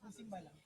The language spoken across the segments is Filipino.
Simba lang.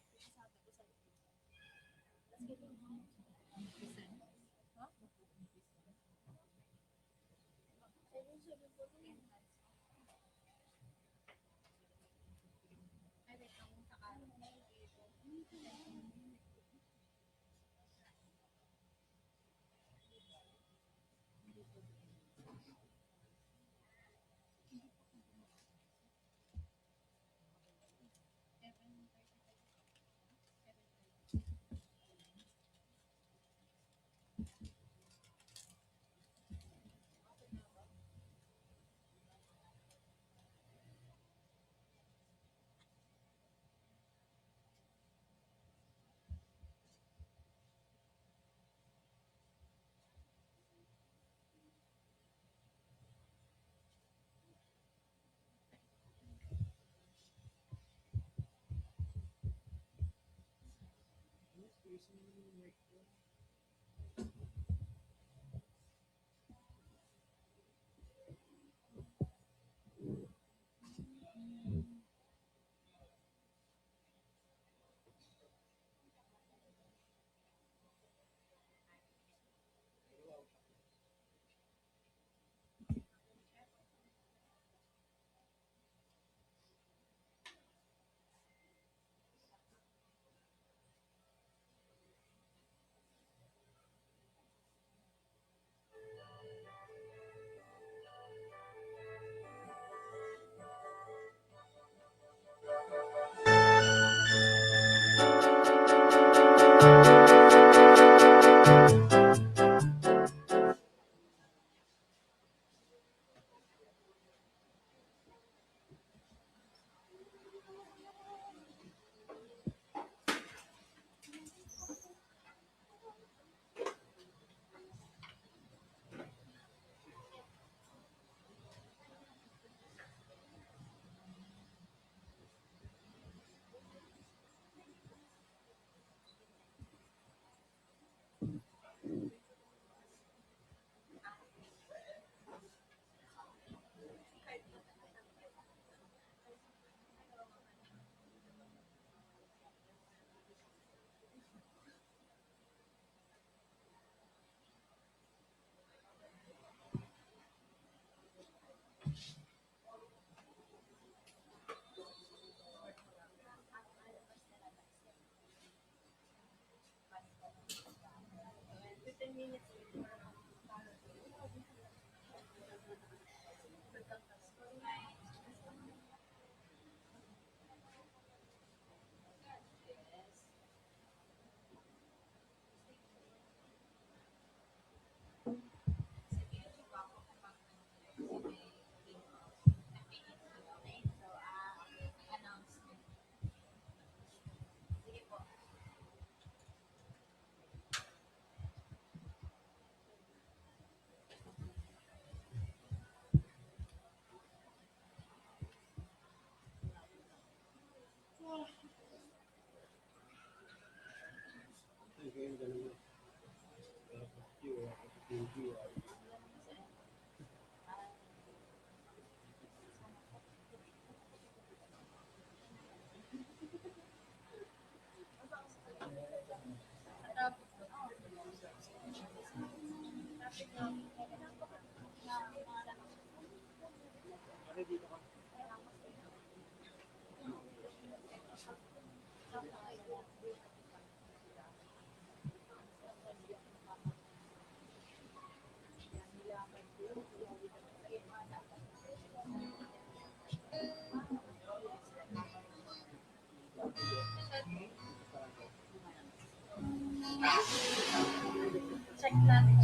Check natin.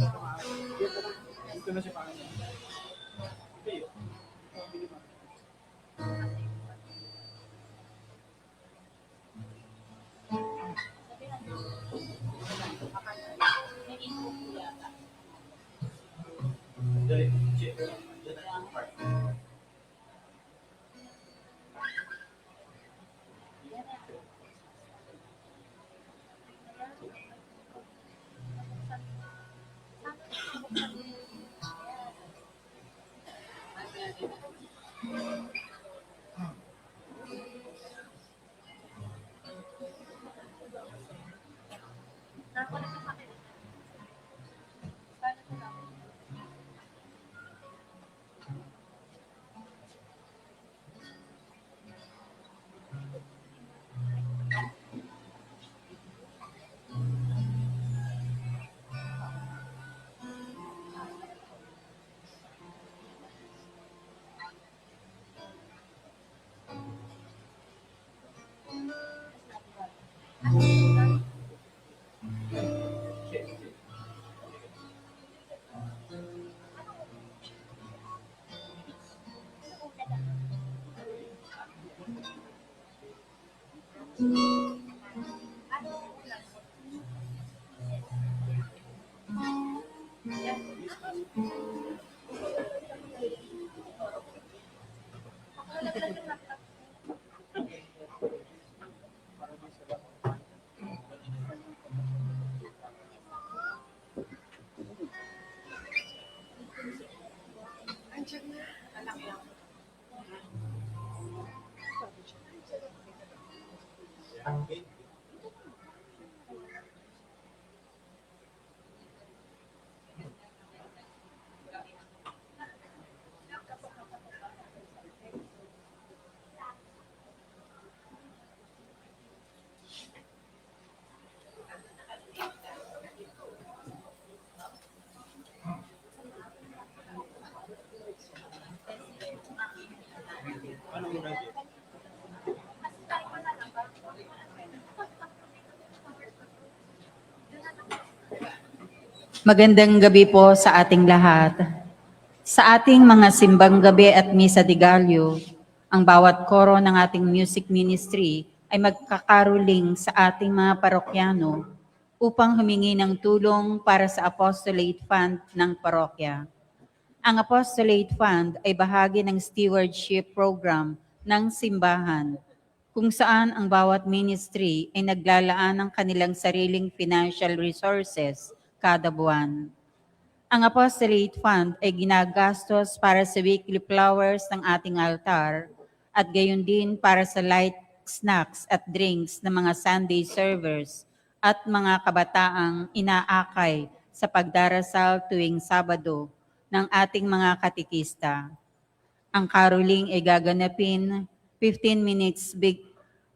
Dito na siya pangalan. Ano muna dyan? Magandang gabi po sa ating lahat. Sa ating mga simbang gabi at misa de Gallo, ang bawat koro ng ating music ministry ay magkakaruling sa ating mga parokyano upang humingi ng tulong para sa Apostolate Fund ng parokya. Ang Apostolate Fund ay bahagi ng stewardship program ng simbahan, kung saan ang bawat ministry ay naglalaan ng kanilang sariling financial resources kada buwan. Ang Apostolate Fund ay ginagastos para sa weekly flowers ng ating altar at gayon din para sa light snacks at drinks ng mga Sunday servers at mga kabataang inaakay sa pagdarasal tuwing Sabado ng ating mga katikista. Ang caroling ay gaganapin 15 minutes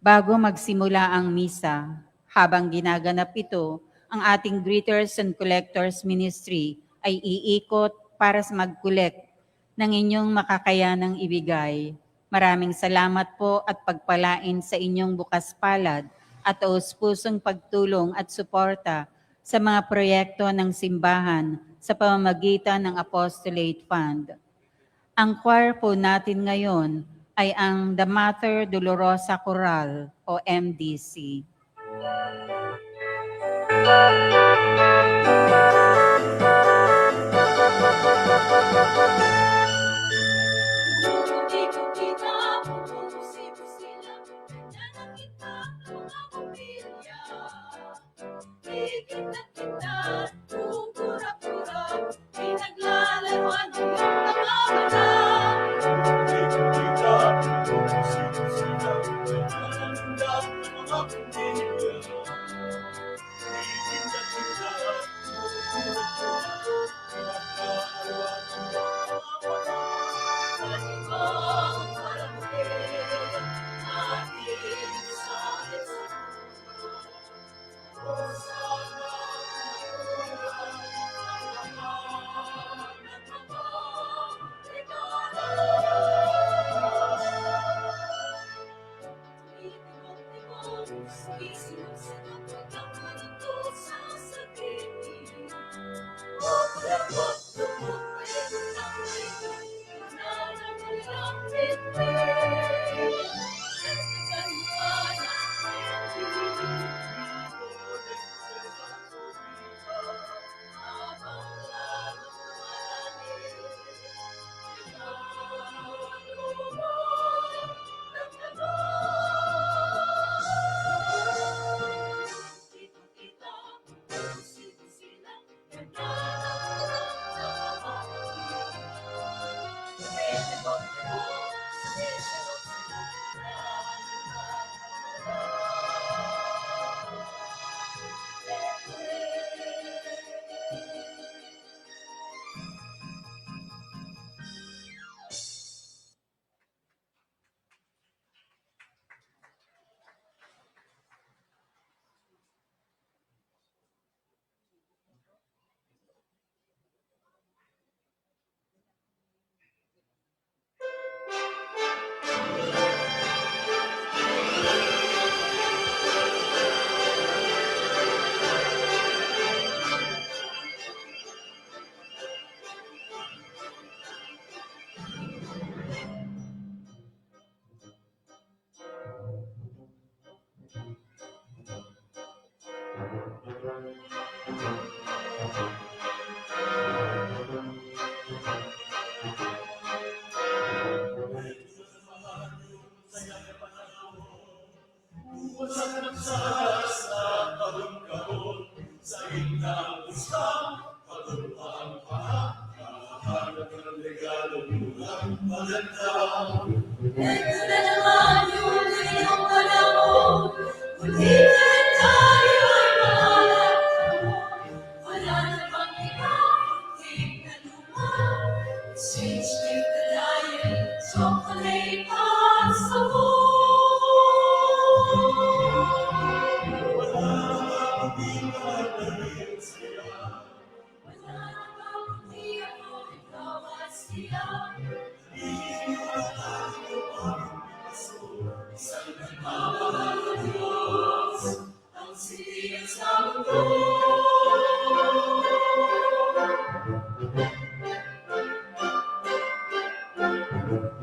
bago magsimula ang misa. Habang ginaganap ito, ang ating Greeters and Collectors Ministry ay iikot para sa mag-collect ng inyong makakayanang ibigay. Maraming salamat po at pagpalain sa inyong bukas palad at taus-pusong pagtulong at suporta sa mga proyekto ng simbahan sa pamamagitan ng Apostolate Fund. Ang choir po natin ngayon ay ang The Mater Dolorosa Choral o MDC. Ito na naman yung iyong panahon, muli na tayo ay mahalap. Wala na bang ibang tingnan naman, change with the lion, chocolate at sabon. Wala na bang di ako ikaw at siya. Ang siyang sa mundo.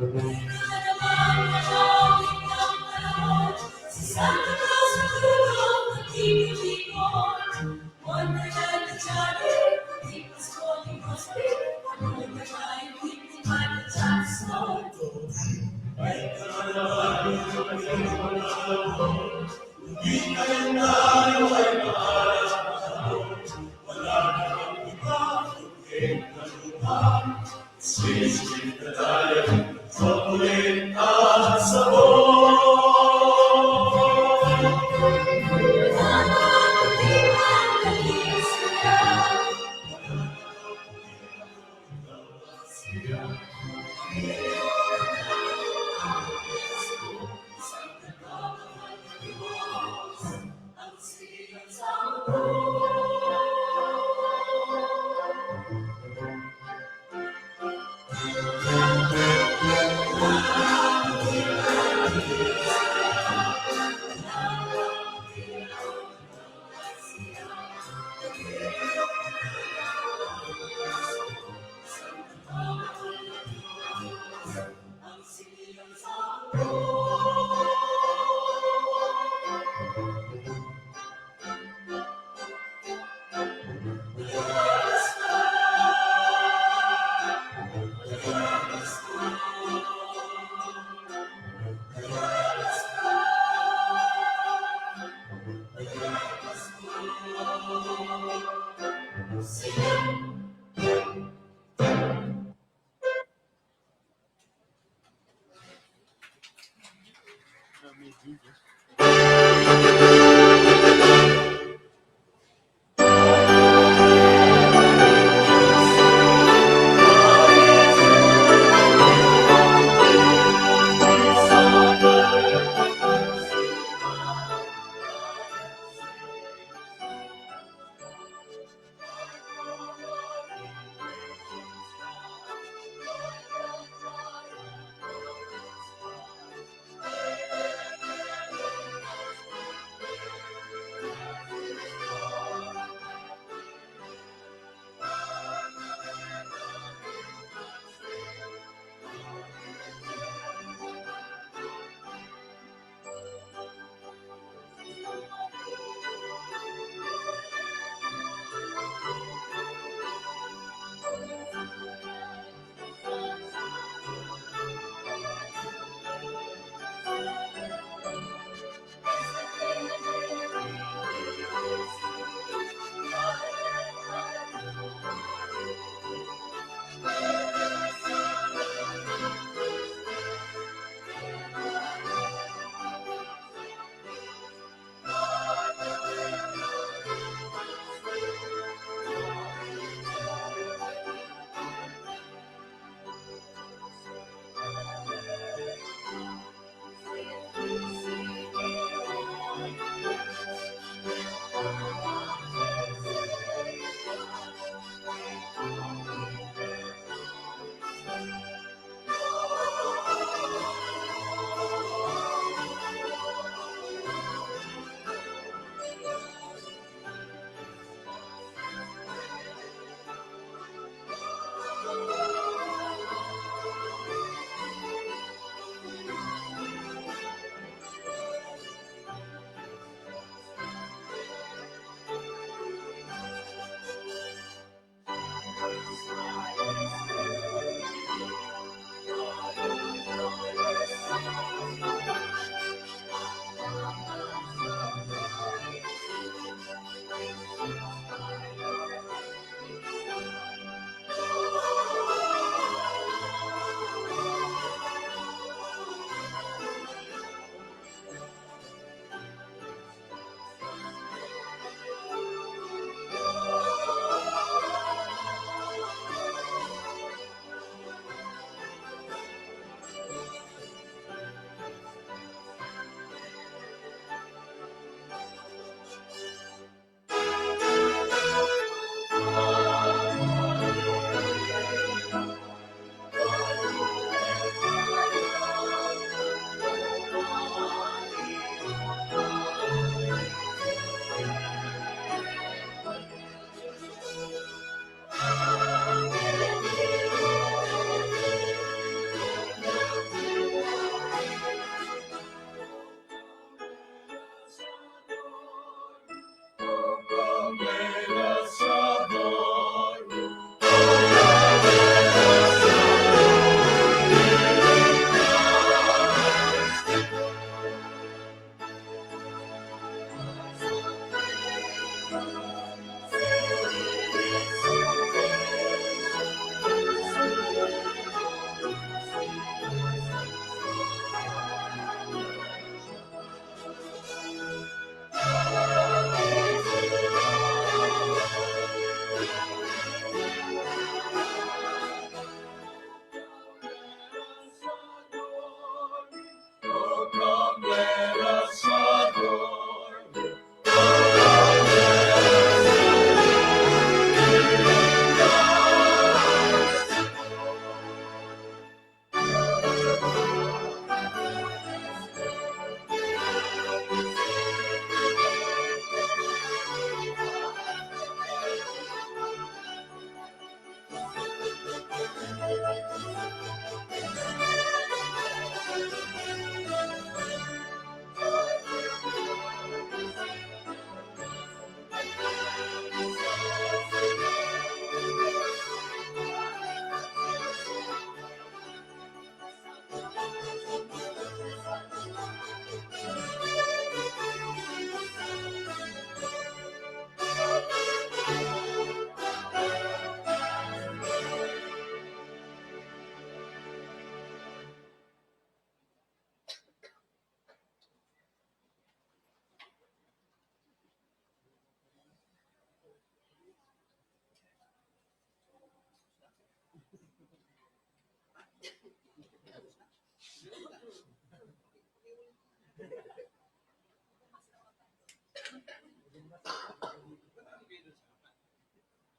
Ikaw naman manawin ng panahon, si Santa Claus ang tulong ng ikot-ikot. Wonder and the Johnny, keep us calling us big. Wonder why we find the chance to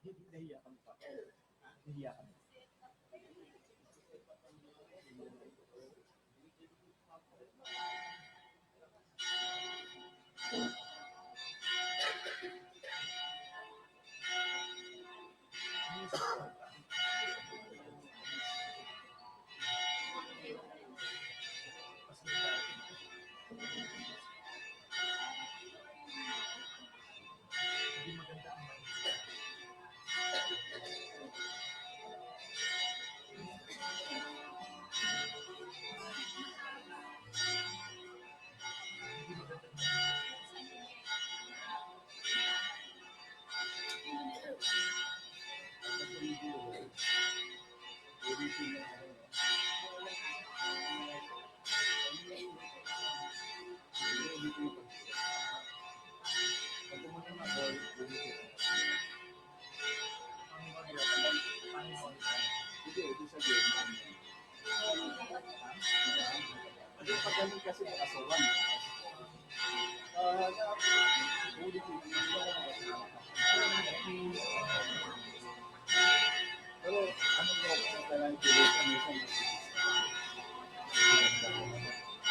Nahiyakan pa. Nahiyakan. Hindi maganda ang pagdating kasi nakasawan. Pero ano mo kailangan tuloy sa minsan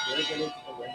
pero galit ko ba?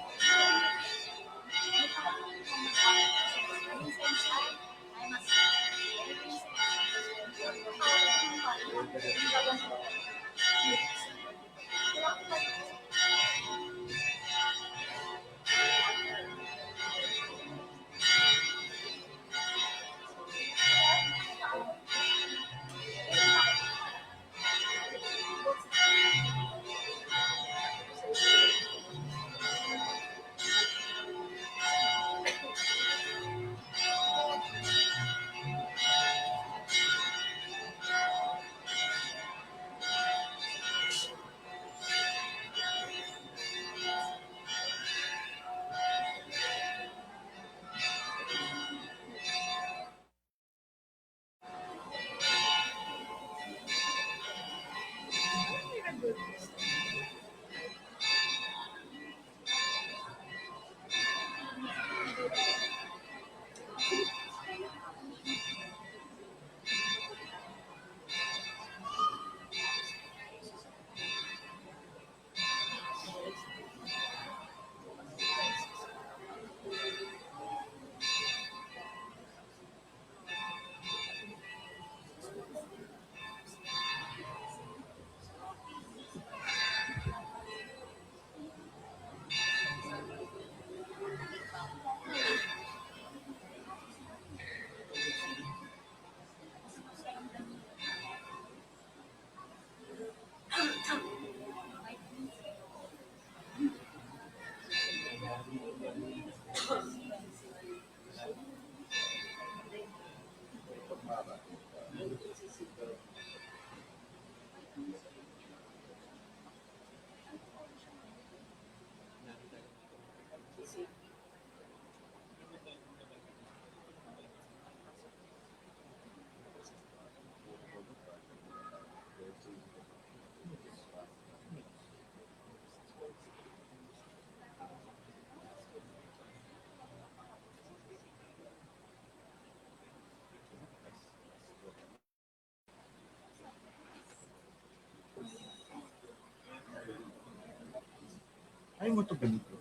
Ay mo to ganito.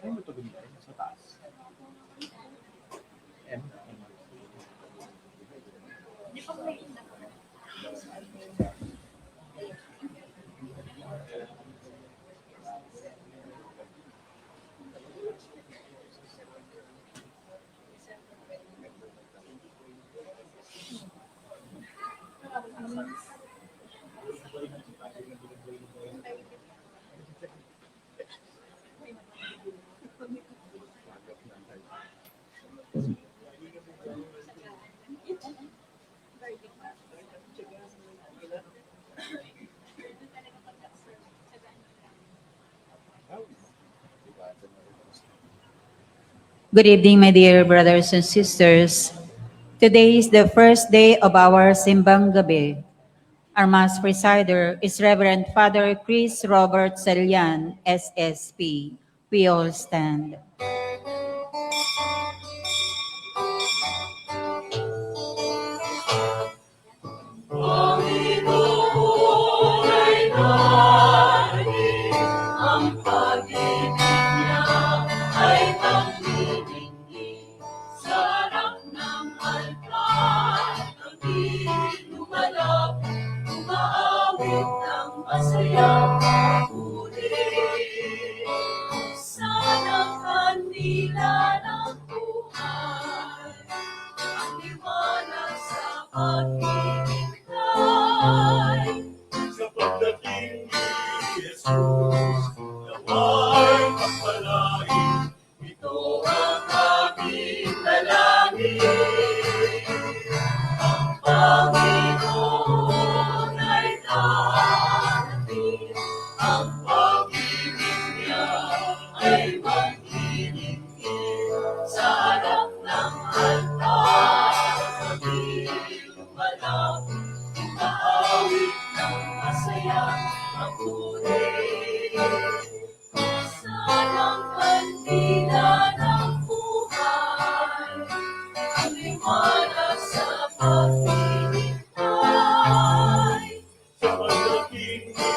Ay mo to ganito sa taas. M. Good evening, my dear brothers and sisters. Today is the first day of our Simbang Gabi. Our Mass Presider is Reverend Father Chris Robert Salian, SSP. We all stand. Panginoon ay narin, ang pag-ibig niya ay nanginigit sa harap ng altar. Ang inumalap, umaawit ng masayang papuri. Sanang kandila ng buhay, ang liwanag sa paghihintay. Sa pagdating ni Jesus, nawa'y magpalain. Ito ang aming dalangin. Ang Panginoon ay darating. Ang pag-ibig niya ay maghihinggit sa harap ng altar. Kami lumalap, umaawit ng masayang papuri. Sanang kandila ng buhay, ang liwanag sa paghihintay. Sa pagdating ni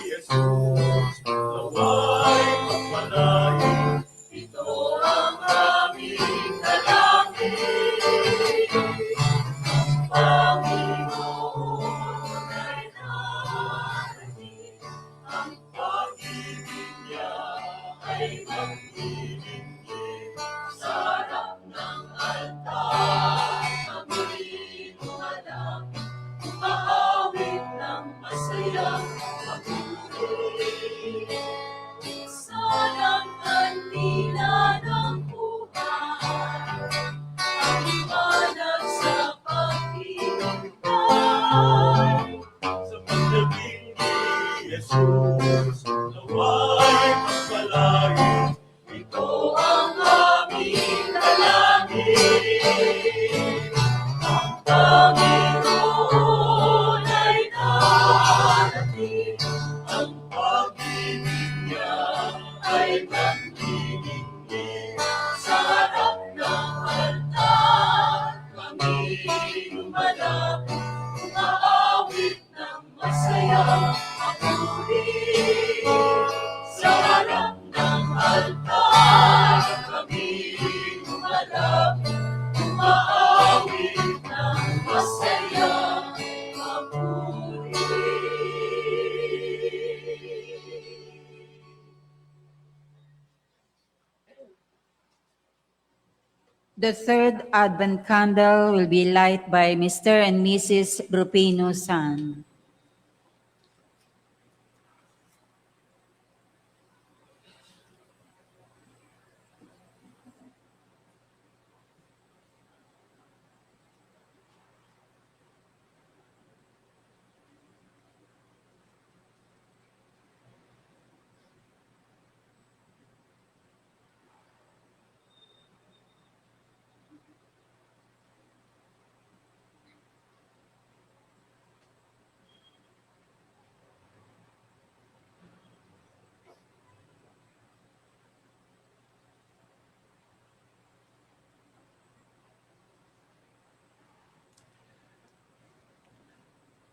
Jesus, nawa'y magpalain. Ito ang aming dalangin. Ang Panginoon ay darating. Ang pag-ibig niya ay maghihinggit sa harap ng altar. Kami lumalap, umaawit ng masayang papuri. Sanang kandila ng buhay, ang liwanag sa paghihintay. Sa pagdating ni Jesus, nawa'y magpalain. Ito ang aming dalangin. Ang Panginoon ay darating. Ang pag-ibig niya ay nanginigit sa harap ng altar. Kami lumalap, umaawit ng masayang papuri. Sa harap ng altar, kami lumalap, umaawit ng masayang papuri. The third Advent candle will be lighted by Mr. and Mrs. Grupino San.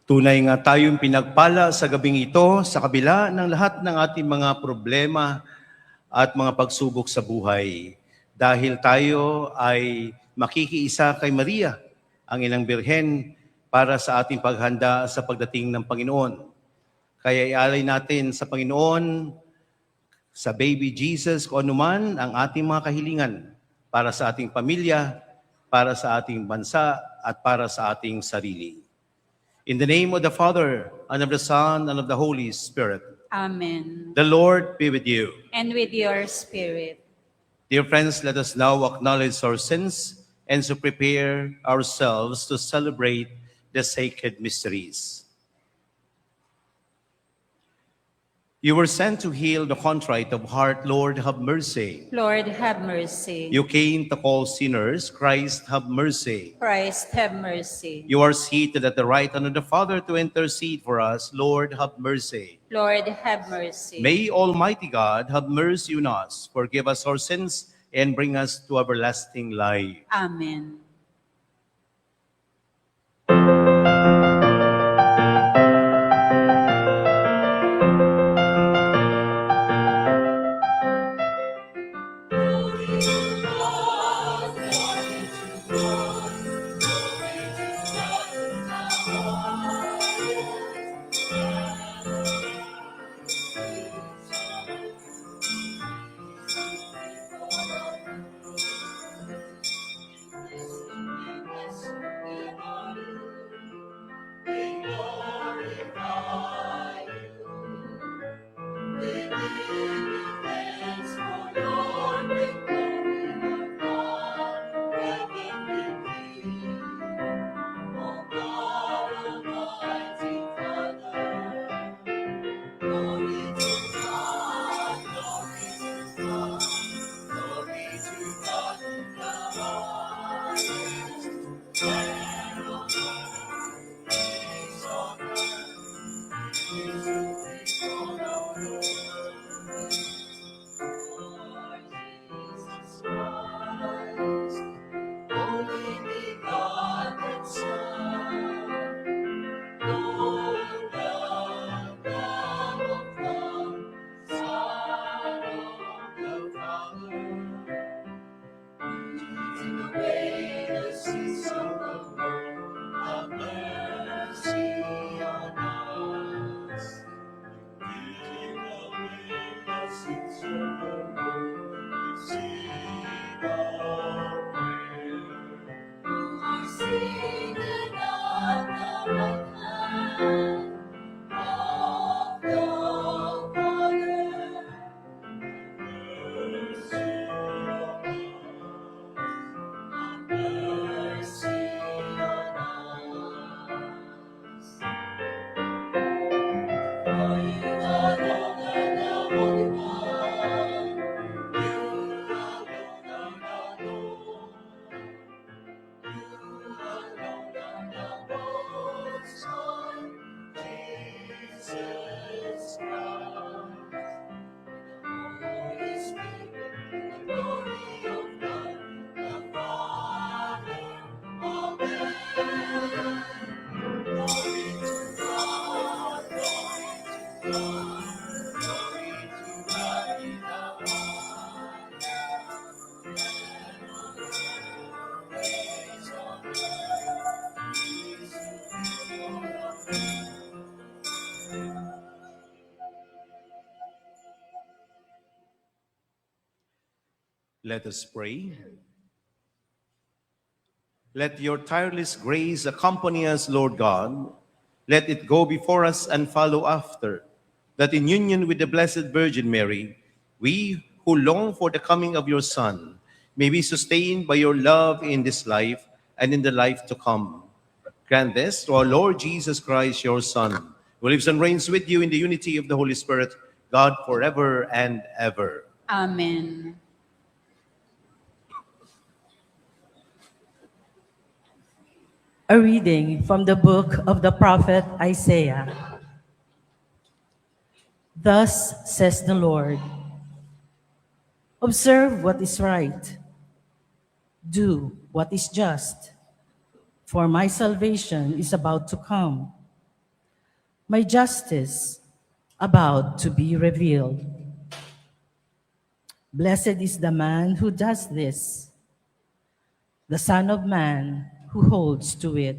Tunay nga tayong pinagpala sa gabing ito sa kabila ng lahat ng ating mga problema at mga pagsubok sa buhay. Dahil tayo ay makikiisa kay Maria, ang inang birhen, para sa ating paghanda sa pagdating ng Panginoon. Kaya ialay natin sa Panginoon, sa baby Jesus, kung anuman ang ating mga kahilingan para sa ating pamilya, para sa ating bansa, at para sa ating sarili. In the name of the Father, and of the Son, and of the Holy Spirit. Amen. The Lord be with you. And with your spirit. Dear friends, let us now acknowledge our sins and so prepare ourselves to celebrate the sacred mysteries. You were sent to heal the contrite of heart. Lord, have mercy. Lord, have mercy. You came to call sinners. Christ, have mercy. Christ, have mercy. You are seated at the right hand of the Father to intercede for us. Lord, have mercy. Lord, have mercy. May Almighty God have mercy on us, forgive us our sins, and bring us to everlasting life. Amen. Let us pray. Let your tireless grace accompany us, Lord God. Let it go before us and follow after, that in union with the Blessed Virgin Mary, we who long for the coming of your Son may be sustained by your love in this life and in the life to come. Grant this to our Lord Jesus Christ, your Son, who lives and reigns with you in the unity of the Holy Spirit, God forever and ever. Amen. A reading from the book of the prophet Isaiah. Thus says the Lord, observe what is right, do what is just, for my salvation is about to come, my justice about to be revealed. Blessed is the man who does this, the Son of Man who holds to it,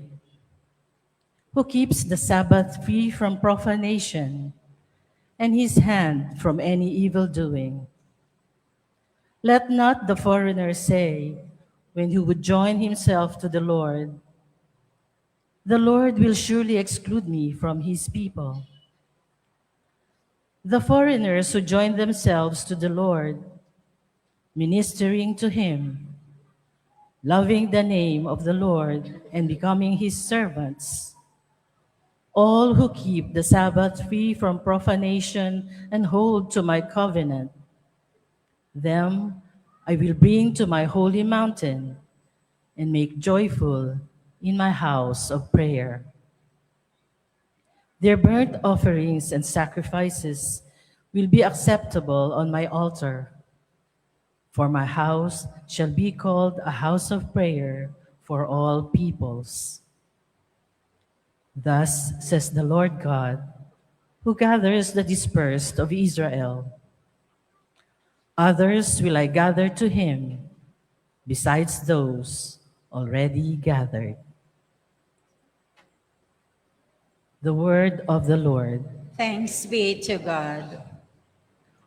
who keeps the Sabbath free from profanation, and his hand from any evil doing. Let not the foreigner say, when he would join himself to the Lord will surely exclude me from his people. The foreigners who join themselves to the Lord, ministering to him, loving the name of the Lord and becoming his servants, all who keep the Sabbath free from profanation and hold to my covenant. Them I will bring to my holy mountain and make joyful in my house of prayer. Their burnt offerings and sacrifices will be acceptable on my altar, for my house shall be called a house of prayer for all peoples. Thus says the Lord God, who gathers the dispersed of Israel. Others will I gather to him, besides those already gathered. The word of the Lord. Thanks be to God.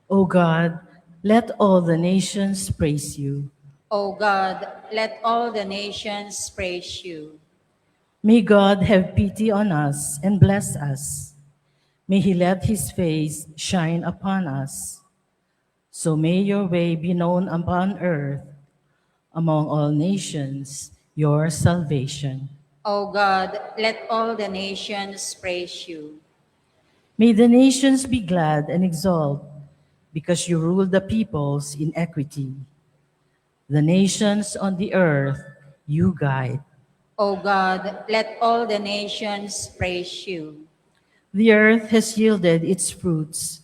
O God, let all the nations praise you. O God, let all the nations praise you. May God have pity on us and bless us. May he let his face shine upon us. So may your way be known upon earth, among all nations, your salvation. O God, let all the nations praise you. May the nations be glad and exult, because you rule the peoples in equity. The nations on the earth you guide. O God, let all the nations praise you. The earth has yielded its fruits.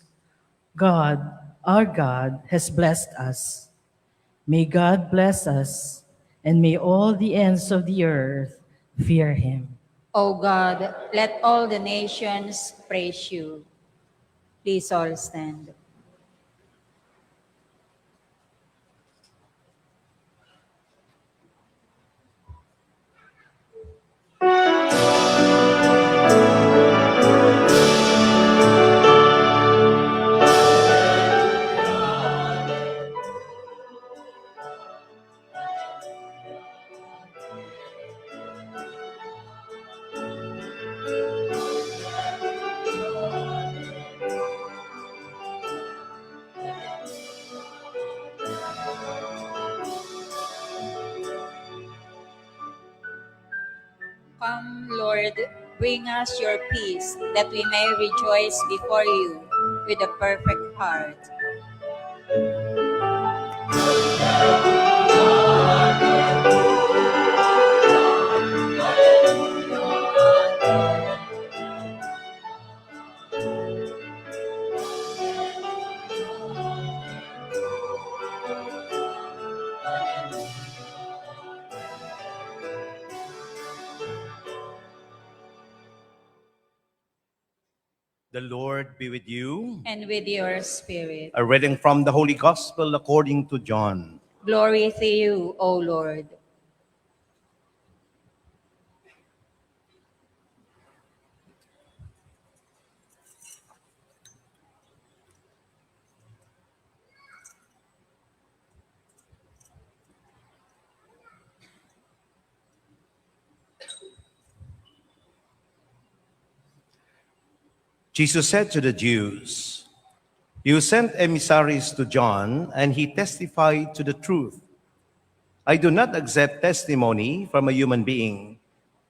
God, our God, has blessed us. May God bless us, and may all the ends of the earth fear him. O God, let all the nations praise you. Please all stand. Come, Lord, bring us your peace, that we may rejoice before you with a perfect heart. The Lord be with you. And with your spirit. A reading from the Holy Gospel according to John. Glory to you, O Lord. Jesus said to the Jews, "You sent emissaries to John, and he testified to the truth. I do not accept testimony from a human being,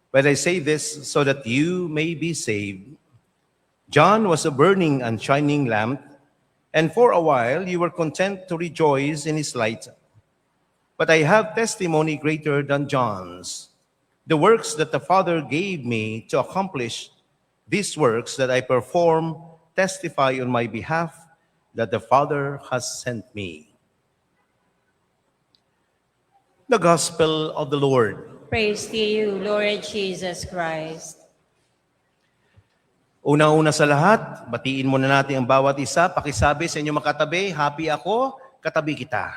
but I say this so that you may be saved. John was a burning and shining lamp, and for a while you were content to rejoice in his light. But I have testimony greater than John's. The works that the Father gave me to accomplish, these works that I perform testify on my behalf that the Father has sent me." The Gospel of the Lord. Praise to you, Lord Jesus Christ. Una-una sa lahat, batiin muna natin ang bawat isa. Pakisabi sa inyong makatabi, happy ako, katabi kita.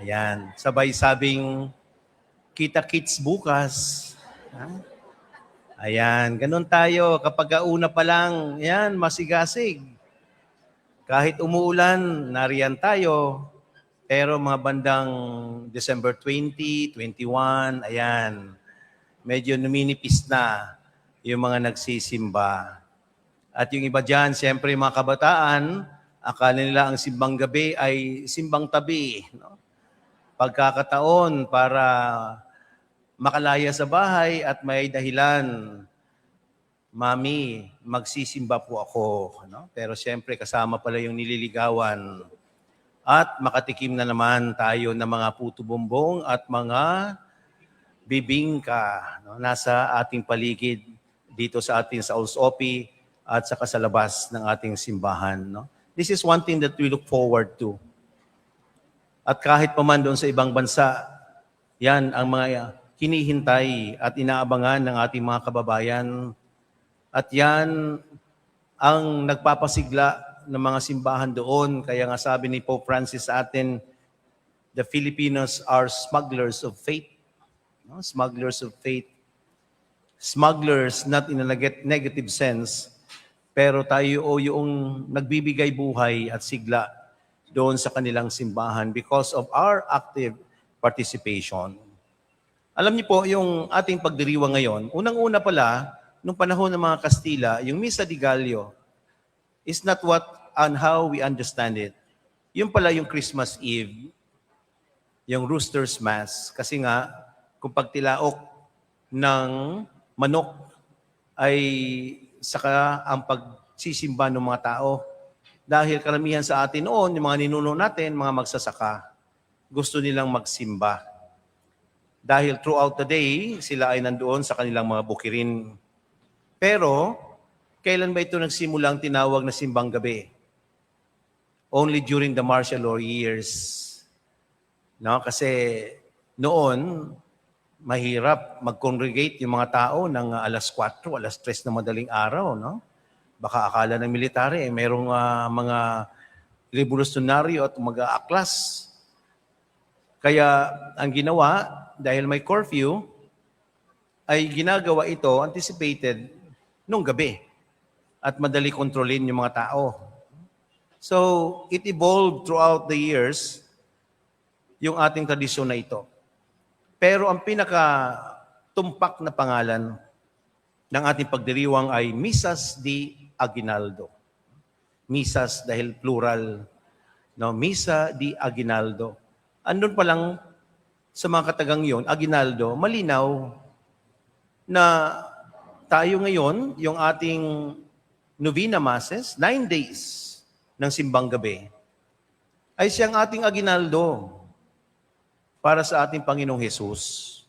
Ayan, sabay sabing, kita-kits bukas. Ha? Ayan, ganun tayo. Kapag una pa lang, ayan, masigasig. Kahit umuulan, nariyan tayo. Pero mga bandang December 20, 21, ayan, medyo numinipis na yung mga nagsisimba. At yung iba dyan, siyempre mga kabataan, akala nila ang simbang gabi ay simbang tabi. No? Pagkakataon para makalaya sa bahay at may dahilan Mami, magsisimba po ako. No? Pero siyempre, kasama pala yung nililigawan. At makatikim na naman tayo ng mga puto bumbong at mga bibingka, no? Nasa ating paligid, dito sa ating sa OSOPI at saka sa labas ng ating simbahan. No? This is one thing that we look forward to. At kahit pa man doon sa ibang bansa, yan ang mga hinihintay at inaabangan ng ating mga kababayan. At yan ang nagpapasigla ng mga simbahan doon. Kaya nga sabi ni Pope Francis sa atin, the Filipinos are smugglers of faith. No? Smugglers of faith. Smugglers not in a negative sense, pero tayo o yung nagbibigay buhay at sigla doon sa kanilang simbahan because of our active participation. Alam niyo po, yung ating pagdiriwang ngayon, unang-una pala, nung panahon ng mga Kastila, yung Misa de Gallo is not what and how we understand it. Yung pala yung Christmas Eve, yung Rooster's Mass, kasi nga, kung pagtilaok ng manok ay saka ang pagsisimba ng mga tao. Dahil karamihan sa atin noon, yung mga ninuno natin, mga magsasaka, gusto nilang magsimba. Dahil throughout the day, sila ay nandoon sa kanilang mga bukirin. Pero, kailan ba ito nagsimulang tinawag na simbang gabi? Only during the martial law years. No? Kasi noon, mahirap mag-congregate yung mga tao ng alas 4, alas 3 na madaling araw. No? Baka akala ng military, merong mga revolusyonaryo at mag-aaklas. Kaya ang ginawa, dahil may curfew, ay ginagawa ito, anticipated, nung gabi. At madali kontrolin yung mga tao. So, it evolved throughout the years, yung ating tradisyon na ito. Pero ang pinaka-tumpak na pangalan ng ating pagdiriwang ay Misas de Aguinaldo. Misas dahil plural. No? Misa de Aguinaldo. Andun pa lang sa mga katagang yon, Aguinaldo, malinaw na tayo ngayon, yung ating Novena Masses, 9 days ng simbang gabi, ay siyang ating Aguinaldo para sa ating Panginoong Hesus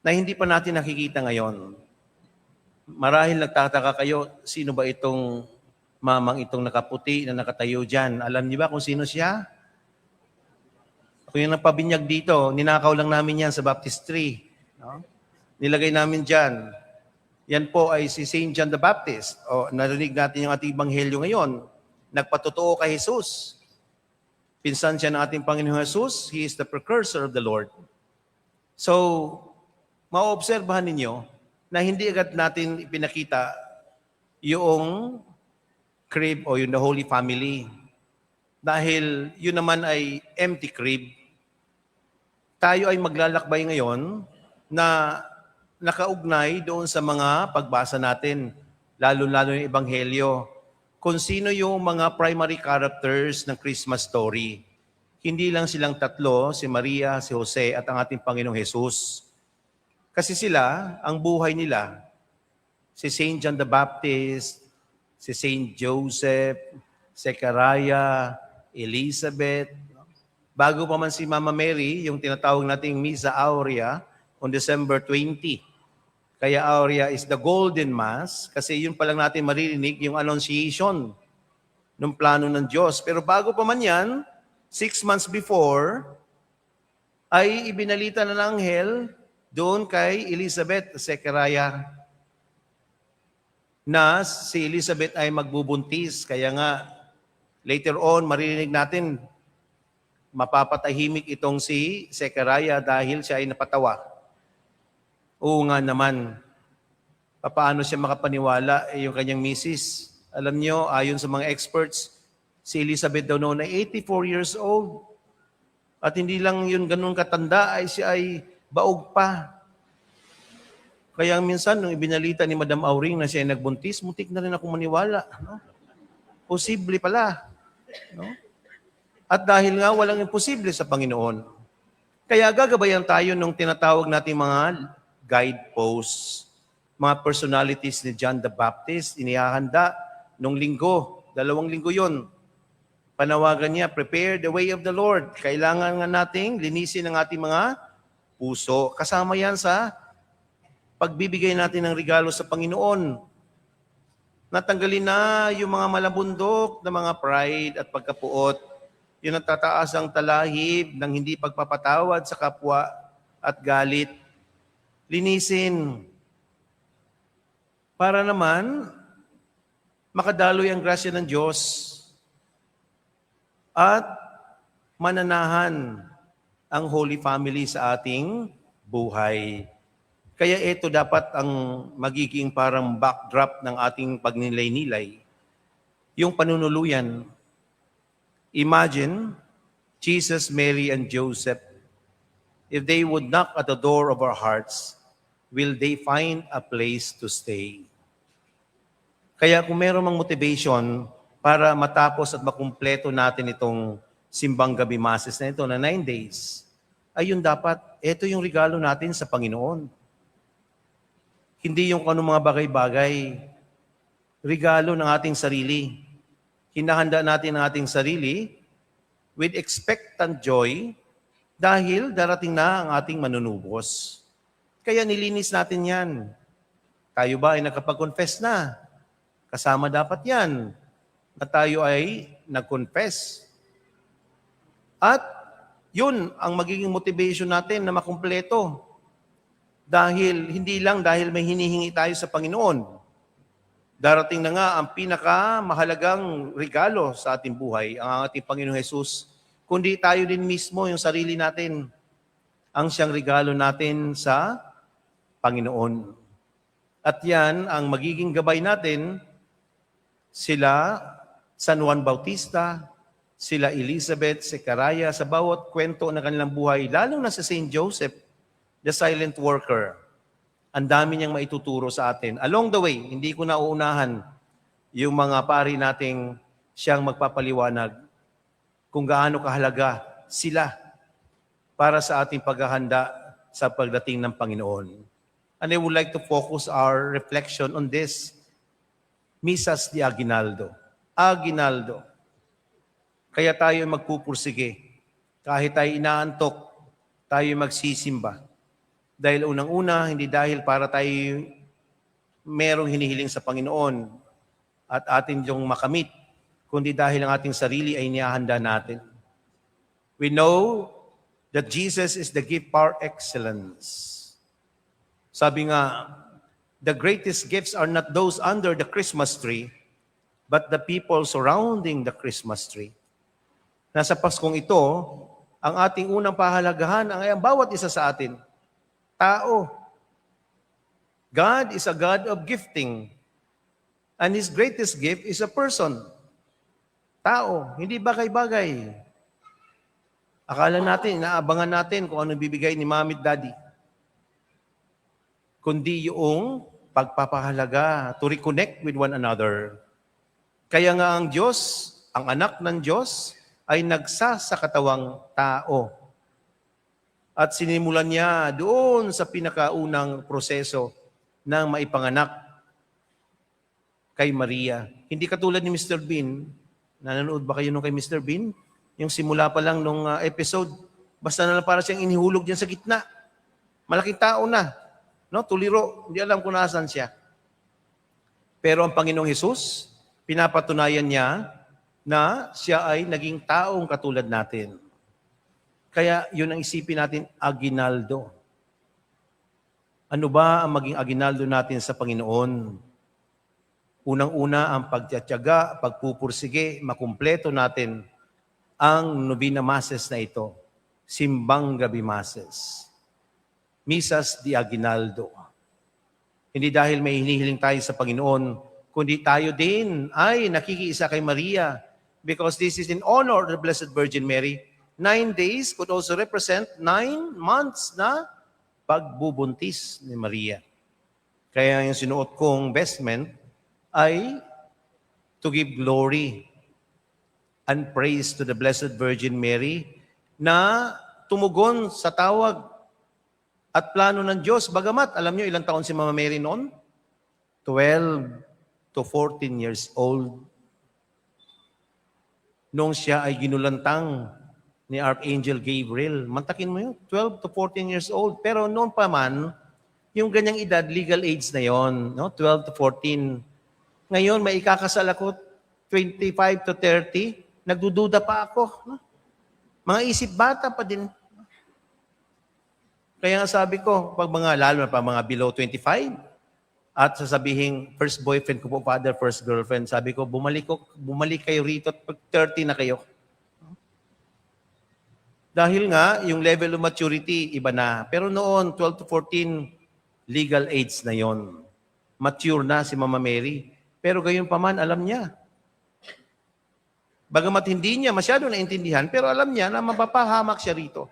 na hindi pa natin nakikita ngayon. Marahil nagtataka kayo, sino ba itong mamang itong nakaputi na nakatayo dyan? Alam niyo ba kung sino siya? Ako yung napabinyag dito, ninakaw lang namin yan sa baptistry. No? Nilagay namin dyan. Yan po ay si St. John the Baptist. O, narinig natin yung ating Ebanghelyo ngayon. Nagpatotoo kay Jesus. Pinsan siya ng ating Panginoong Jesus. He is the precursor of the Lord. So, maoobserbahan ninyo na hindi agad natin ipinakita yung crib o yung the Holy Family. Dahil yun naman ay empty crib. Tayo ay maglalakbay ngayon na nakaugnay doon sa mga pagbasa natin, lalo-lalo yung Ebanghelyo, kung sino yung mga primary characters ng Christmas story. Hindi lang silang tatlo, si Maria, si Jose, at ang ating Panginoong Jesus. Kasi sila, ang buhay nila, si St. John the Baptist, si St. Joseph, Zechariah, Elizabeth. Bago pa man si Mama Mary, yung tinatawag nating Misa Aurea, on December 20. Kaya Aurea is the Golden Mass kasi yun pa lang natin maririnig yung Annunciation ng plano ng Diyos. Pero bago pa man yan, 6 months before, ay ibinalita ng anghel doon kay Elizabeth, Zechariah, na si Elizabeth ay magbubuntis. Kaya nga, later on, maririnig natin, mapapatahimik itong si Zechariah dahil siya ay napatawa. Oo nga naman, paano siya makapaniwala yung kanyang misis? Alam niyo, ayon sa mga experts, si Elizabeth daw noon ay 84 years old. At hindi lang yun ganun katanda, ay siya ay baog pa. Kaya minsan, nung ibinalita ni Madam Auring na siya ay nagbuntis, muntik na rin ako maniwala. No? Posible pala. No? At dahil nga walang imposible sa Panginoon, kaya gagabayan tayo nung tinatawag natin mga guideposts. mga personalities ni John the Baptist, inihahanda nung linggo, 2 linggo yon. Panawagan niya, prepare the way of the Lord. Kailangan nga nating linisin ang ating mga puso. Kasama yan sa pagbibigay natin ng regalo sa Panginoon. Natanggalin na yung mga malabundok na mga pride at pagkapuot. Yung nagtataas ang talahib ng hindi pagpapatawad sa kapwa at galit. Linisin. Para naman, makadaloy ang grasya ng Diyos at mananahan ang Holy Family sa ating buhay. Kaya ito dapat ang magiging parang backdrop ng ating pagninilay-nilay. Yung panunuluyan. Imagine Jesus, Mary, and Joseph. If they would knock at the door of our hearts, will they find a place to stay? Kaya kung meron mang motivation para matapos at makumpleto natin itong simbang gabi masses na ito na 9 days, ayun dapat, ito yung regalo natin sa Panginoon. Hindi yung anong mga bagay-bagay. Regalo ng ating sarili. Hinahanda natin ang ating sarili with expectant joy dahil darating na ang ating manunubos. Kaya nilinis natin yan. Tayo ba ay nakapag-confess na? Kasama dapat yan na tayo ay nag-confess. At yun ang magiging motivation natin na makumpleto. Dahil, hindi lang dahil may hinihingi tayo sa Panginoon. Darating na nga ang pinakamahalagang regalo sa ating buhay, ang ating Panginoong Jesus, kundi tayo din mismo, yung sarili natin, ang siyang regalo natin sa Panginoon. At yan ang magiging gabay natin, sila San Juan Bautista, sila Elizabeth, Zechariah, sa bawat kwento ng kanilang buhay, lalo na sa Saint Joseph, the silent worker. Ang dami niyang maituturo sa atin. Along the way, hindi ko na uunahan yung mga pari nating siyang magpapaliwanag kung gaano kahalaga sila para sa ating paghahanda sa pagdating ng Panginoon. And I would like to focus our reflection on this. Misas de Aguinaldo. Aguinaldo. Kaya tayo magpupursige. Kahit tayo inaantok, tayo magsisimba. Dahil unang-una, hindi dahil para tayo merong hinihiling sa Panginoon at atin yung makamit, kundi dahil ang ating sarili ay inihahanda natin. We know that Jesus is the gift par excellence. Sabi nga, the greatest gifts are not those under the Christmas tree, but the people surrounding the Christmas tree. Nasa Paskong ito, ang ating unang pahalagahan ay ang bawat isa sa atin. Tao. God is a God of gifting. And His greatest gift is a person. Tao. Hindi bagay-bagay. Akala natin, inaabangan natin kung ano bibigay ni Mommy at Daddy. Kundi yung pagpapahalaga to reconnect with one another. Kaya nga ang Diyos, ang anak ng Diyos, ay nagsasakatawang tao. At sinimulan niya doon sa pinakaunang proseso ng maipanganak kay Maria. Hindi katulad ni Mr. Bean. Nanonood ba kayo nung kay Mr. Bean? Yung simula pa lang nung episode, basta na lang para siyang inihulog dyan sa gitna. Malaking tao na. No? Tuliro. Hindi alam kung nasaan siya. Pero ang Panginoong Hesus, pinapatunayan niya na siya ay naging taong katulad natin. Kaya yun ang isipin natin, Aguinaldo. Ano ba ang maging Aguinaldo natin sa Panginoon? Unang-una ang pagtiyatyaga, pagpupursige, makumpleto natin ang Novena Masses na ito. Simbang Gabi Masses. Misas de Aguinaldo. Hindi dahil may hinihiling tayo sa Panginoon, kundi tayo din ay nakikiisa kay Maria because this is in honor of the Blessed Virgin Mary. 9 days could also represent 9 months na pagbubuntis ni Maria. Kaya yung sinuot kong vestment ay to give glory and praise to the Blessed Virgin Mary na tumugon sa tawag at plano ng Diyos. Bagamat, alam niyo ilang taon si Mama Mary noon? 12 to 14 years old. Nung siya ay ginulantang ni Archangel Gabriel. Mantakin mo yun, 12 to 14 years old. Pero noon pa man, yung ganyang edad, legal age na yon, no? 12 to 14. Ngayon, may ikakasal ako, 25 to 30. Nagdududa pa ako. No? Mga isip bata pa din. Kaya nga sabi ko, pag mga, lalo na pa mga below 25, at sasabihin, first boyfriend ko po, father, first girlfriend, sabi ko, bumalik kayo rito at pag 30 na kayo. Dahil nga, yung level of maturity, iba na. Pero noon, 12 to 14, legal age na yon. Mature na si Mama Mary. Pero gayon pa man, alam niya. Bagamat hindi niya masyado naintindihan, pero alam niya na mapapahamak siya rito.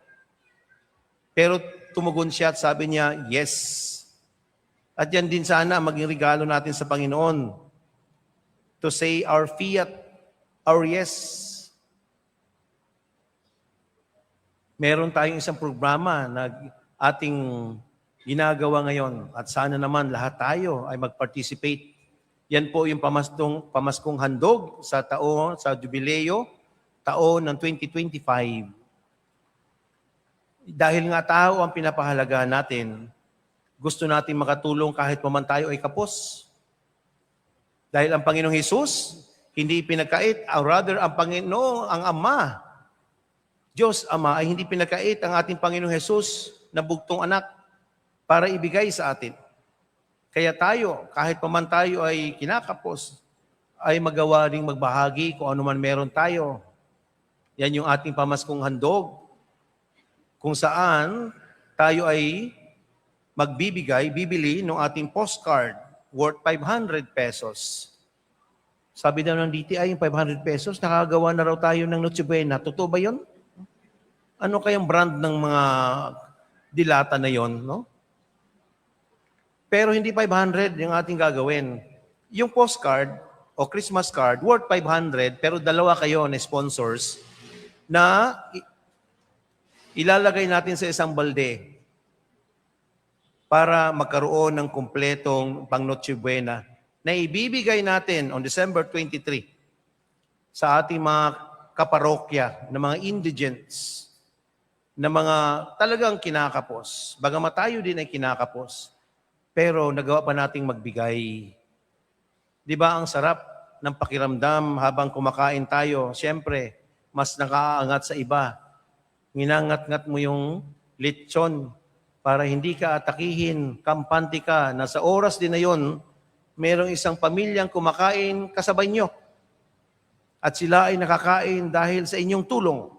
Pero tumugon siya at sabi niya, yes. At yan din sana maging regalo natin sa Panginoon. To say our fiat, our yes. Meron tayong isang programa na ating ginagawa ngayon at sana naman lahat tayo ay mag-participate. Yan po yung pamaskong handog sa jubileo, taon ng 2025. Dahil nga tao ang pinapahalaga natin, gusto natin makatulong kahit paman tayo ay kapos. Dahil ang Panginoong Hesus, hindi pinagkait, or rather ang Panginoon, ang Ama, Diyos Ama ay hindi pinagkait ang ating Panginoong Hesus na bugtong anak para ibigay sa atin. Kaya tayo, kahit paman tayo ay kinakapos, ay magawa ring magbahagi kung ano man meron tayo. Yan yung ating pamaskong handog, kung saan tayo ay bibili ng ating postcard worth 500 pesos. Sabi daw ng DTI, yung 500 pesos, nakagawa na raw tayo ng Noche Buena. Totoo ba yun? Ano kayang brand ng mga dilata na yon, no? Pero hindi 500 yung ating gagawin. Yung postcard o Christmas card, worth 500, pero dalawa kayo na sponsors na ilalagay natin sa isang balde para magkaroon ng kumpletong pang Noche Buena na ibibigay natin on December 23 sa ating mga kaparokya na mga indigents, na mga talagang kinakapos. Bagamat tayo din ay kinakapos, pero nagawa pa nating magbigay. Di ba ang sarap ng pakiramdam habang kumakain tayo? Siyempre, mas nakaaangat sa iba. Nginangat-ngat mo yung lechon para hindi ka atakihin, kampante ka, na sa oras din na yon, merong isang pamilyang kumakain kasabay nyo. At sila ay nakakain dahil sa inyong tulong.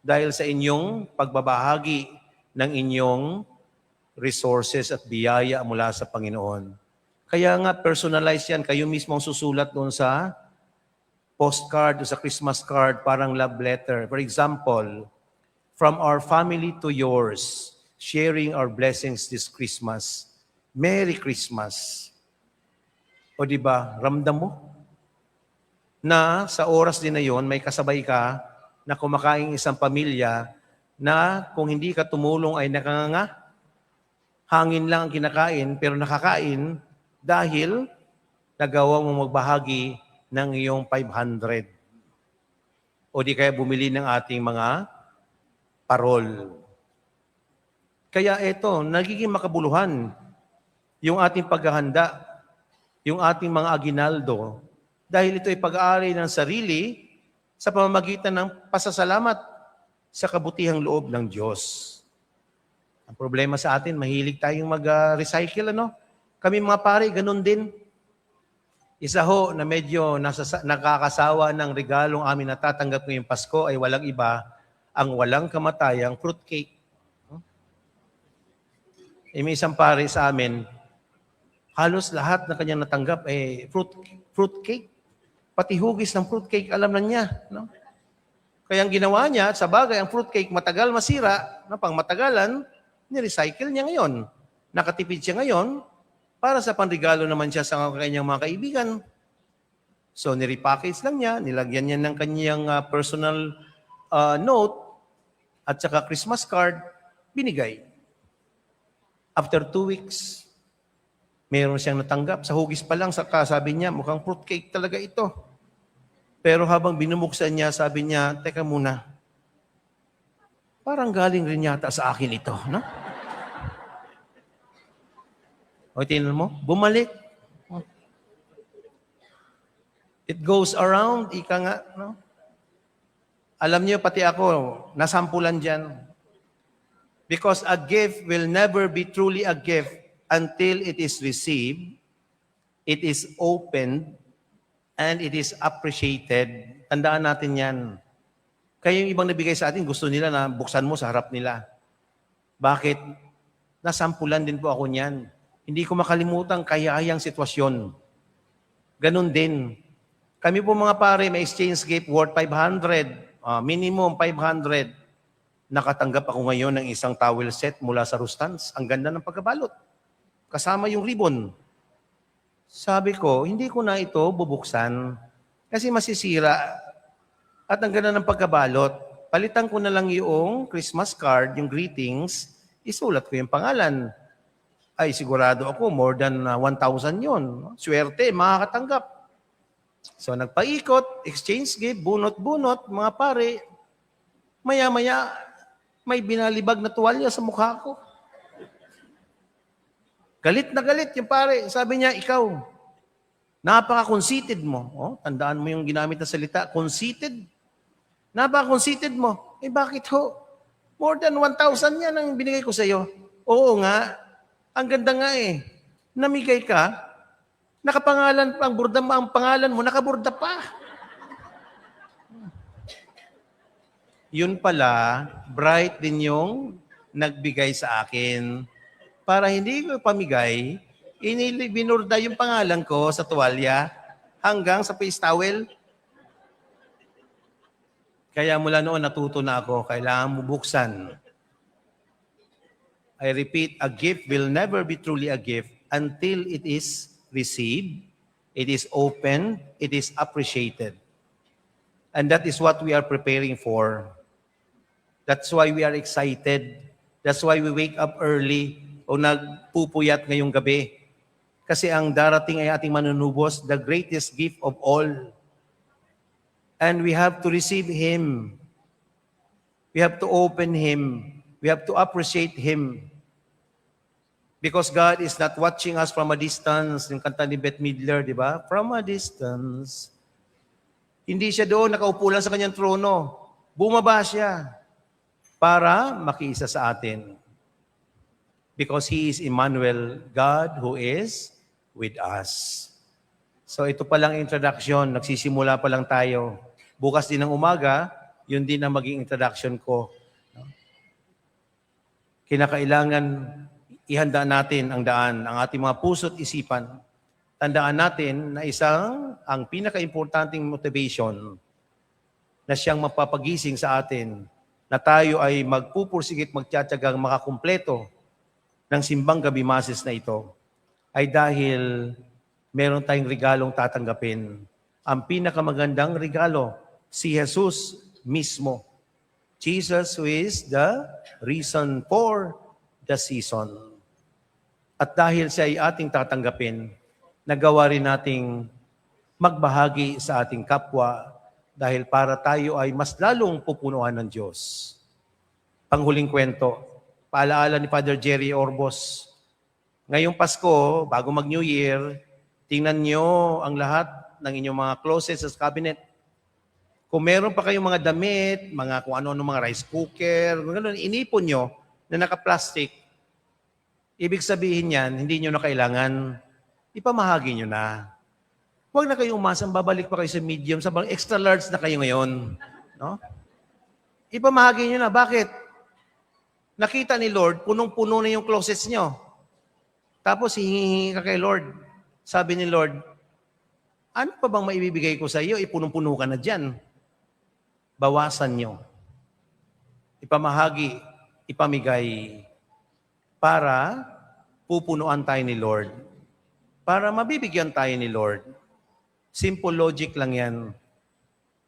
Dahil sa inyong pagbabahagi ng inyong resources at biyaya mula sa Panginoon. Kaya nga, personalize yan. Kayo mismo ang susulat doon sa postcard o sa Christmas card, parang love letter. For example, from our family to yours, sharing our blessings this Christmas. Merry Christmas. O di ba, ramdam mo na sa oras din na yon, may kasabay ka na kumakain isang pamilya na kung hindi ka tumulong ay nakanganga. Hangin lang ang kinakain, pero nakakain dahil nagawa mo magbahagi ng iyong 500. O di kaya bumili ng ating mga parol. Kaya ito, nagiging makabuluhan yung ating paghahanda, yung ating mga aginaldo, dahil ito ay pag-aari ng sarili sa pamamagitan ng pasasalamat sa kabutihang loob ng Diyos. Ang problema sa atin, mahilig tayong mag-recycle, ano? Kami mga pare, ganun din. Isa ho na medyo nakakasawa ng regalong amin natatanggap ngayong Pasko ay walang iba, ang walang kamatayang fruitcake. May isang pare sa amin, halos lahat na kanyang natanggap ay fruitcake. Pati hugis ng fruitcake, alam na niya. No? Kaya ang ginawa niya, sa bagay, ang fruitcake matagal masira, pang matagalan, ni-recycle niya ngayon. Nakatipid siya ngayon, para sa panregalo naman siya sa kanyang mga kaibigan. So, nirepackage lang niya, nilagyan niya ng kanyang personal note, at saka Christmas card, binigay. After 2 weeks, Meron siyang natanggap. Sa hugis pa lang, sabi niya, mukhang fruitcake talaga ito. Pero habang binubuksan niya, sabi niya, teka muna, parang galing rin yata sa akin ito, no? O, tingnan mo, bumalik. It goes around, ika nga, no? Alam niyo, pati ako, nasampulan dyan. Because a gift will never be truly a gift until it is received, it is opened, and it is appreciated. Tandaan natin yan. Kaya yung ibang nabigay sa atin, gusto nila na buksan mo sa harap nila. Bakit? Nasampulan din po ako niyan. Hindi ko makalimutan kayayang sitwasyon. Ganon din. Kami po mga pare, may exchange gift worth 500, minimum 500. Nakatanggap ako ngayon ng isang towel set mula sa Rustans. Ang ganda ng pagkabalot. Kasama yung ribbon. Sabi ko, hindi ko na ito bubuksan kasi masisira. At ang ganda ng pagkabalot, palitan ko na lang yung Christmas card, yung greetings, isulat ko yung pangalan. Ay, sigurado ako, more than 1,000 yun. Swerte, makakatanggap. So, nagpaikot, exchange gift, bunot-bunot, mga pare. Maya-maya, may binalibag na tuwalya sa mukha ko. Galit na galit yung pare. Sabi niya, ikaw, napaka-conceited mo. Oh, tandaan mo yung ginamit na salita, conceited. Napaka-conceited mo. Eh bakit ho? More than 1,000 yan ang binigay ko sa iyo. Oo nga. Ang ganda nga eh. Namigay ka, nakapangalan pa, ang pangalan mo, nakaburda pa. Yun pala, bright din yung nagbigay sa akin. Para hindi ko pamigay, binurda yung pangalan ko sa tuwalya hanggang sa face towel. Kaya mula noon natuto na ako, kailangan mo buksan. I repeat, a gift will never be truly a gift until it is received, it is opened, it is appreciated. And that is what we are preparing for. That's why we are excited. That's why we wake up early o nagpupuyat ngayong gabi. Kasi ang darating ay ating manunubos, the greatest gift of all. And we have to receive Him. We have to open Him. We have to appreciate Him. Because God is not watching us from a distance. Yung kanta ni Bette Midler, di ba? From a distance. Hindi siya doon, nakaupo lang sa kanyang trono. Bumaba siya para makiisa sa atin. Because He is Emmanuel, God who is with us. So ito pa lang introduction, nagsisimula pa lang tayo. Bukas din ng umaga, yun din ang maging introduction ko. Kinakailangan ihanda natin ang daan, ang ating mga puso't isipan. Tandaan natin na ang pinaka-importanting motivation na siyang mapapagising sa atin, na tayo ay magpupursigit, magtsatsagang makakumpleto ng simbang gabi masis na ito, ay dahil meron tayong regalong tatanggapin. Ang pinakamagandang regalo, si Jesus mismo. Jesus who is the reason for the season. At dahil siya ay ating tatanggapin, nagawa rin nating magbahagi sa ating kapwa dahil para tayo ay mas lalong pupunuan ng Diyos. Panghuling kwento, paalaala ni Father Jerry Orbos. Ngayong Pasko, bago mag-New Year, tingnan nyo ang lahat ng inyong mga closets sa cabinet. Kung meron pa kayong mga damit, mga kung ano-ano mga rice cooker, gano'n, inipon nyo na naka-plastic, ibig sabihin yan, hindi nyo na kailangan, ipamahagi nyo na. Huwag na kayong umasang babalik pa kayo sa medium, sa extra large na kayo ngayon. No? Ipamahagi nyo na. Bakit? Nakita ni Lord, punong-puno na yung closets nyo. Tapos hihingi ka kay Lord. Sabi ni Lord, ano pa bang maibibigay ko sa iyo? Ipunong-puno ka na dyan. Bawasan nyo. Ipamahagi, ipamigay para pupunuan tayo ni Lord. Para mabibigyan tayo ni Lord. Simple logic lang yan.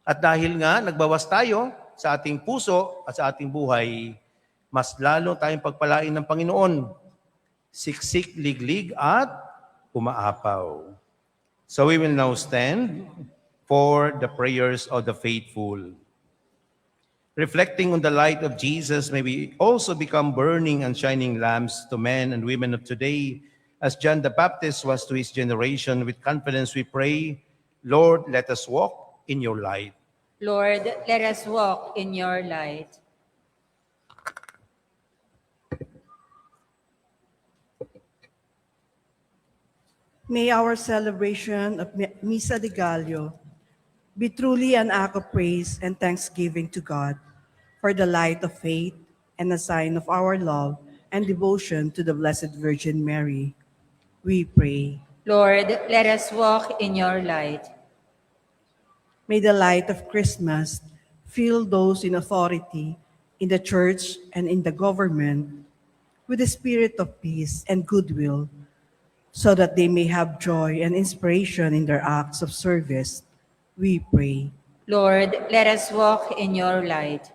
At dahil nga, nagbawas tayo sa ating puso at sa ating buhay, mas lalo tayong pagpalain ng Panginoon. Siksik, liglig, at umaapaw. So we will now stand for the prayers of the faithful. Reflecting on the light of Jesus, may we also become burning and shining lamps to men and women of today, as John the Baptist was to his generation. With confidence we pray, Lord, let us walk in your light. Lord, let us walk in your light. May our celebration of Misa de Gallo be truly an act of praise and thanksgiving to God for the light of faith and a sign of our love and devotion to the Blessed Virgin Mary. We pray. Lord, let us walk in your light. May the light of Christmas fill those in authority in the church and in the government with the spirit of peace and goodwill, so that they may have joy and inspiration in their acts of service. We pray. Lord, let us walk in your light.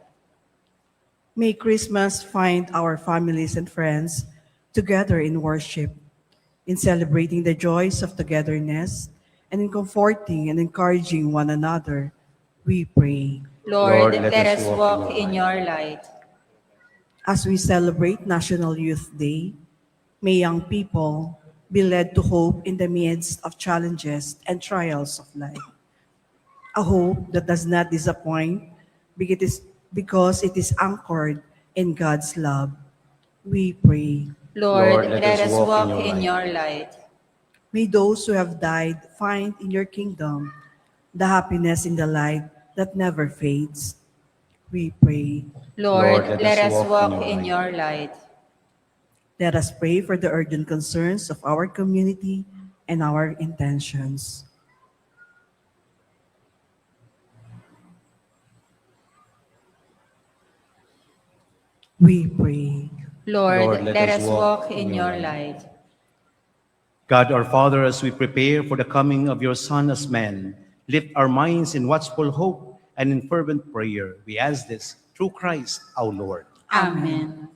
May Christmas find our families and friends together in worship, in celebrating the joys of togetherness, and in comforting and encouraging one another. We pray. Lord, let us walk in your light. As we celebrate National Youth Day, may young people be led to hope in the midst of challenges and trials of life. A hope that does not disappoint because it is anchored in God's love. We pray. Lord, let us walk in your light. May those who have died find in your kingdom the happiness in the light that never fades. We pray. Lord, let us walk in your light. Let us pray for the urgent concerns of our community and our intentions. We pray. Lord, let us walk in your light. God our Father, as we prepare for the coming of your Son as man, lift our minds in watchful hope and in fervent prayer. We ask this through Christ our Lord. Amen.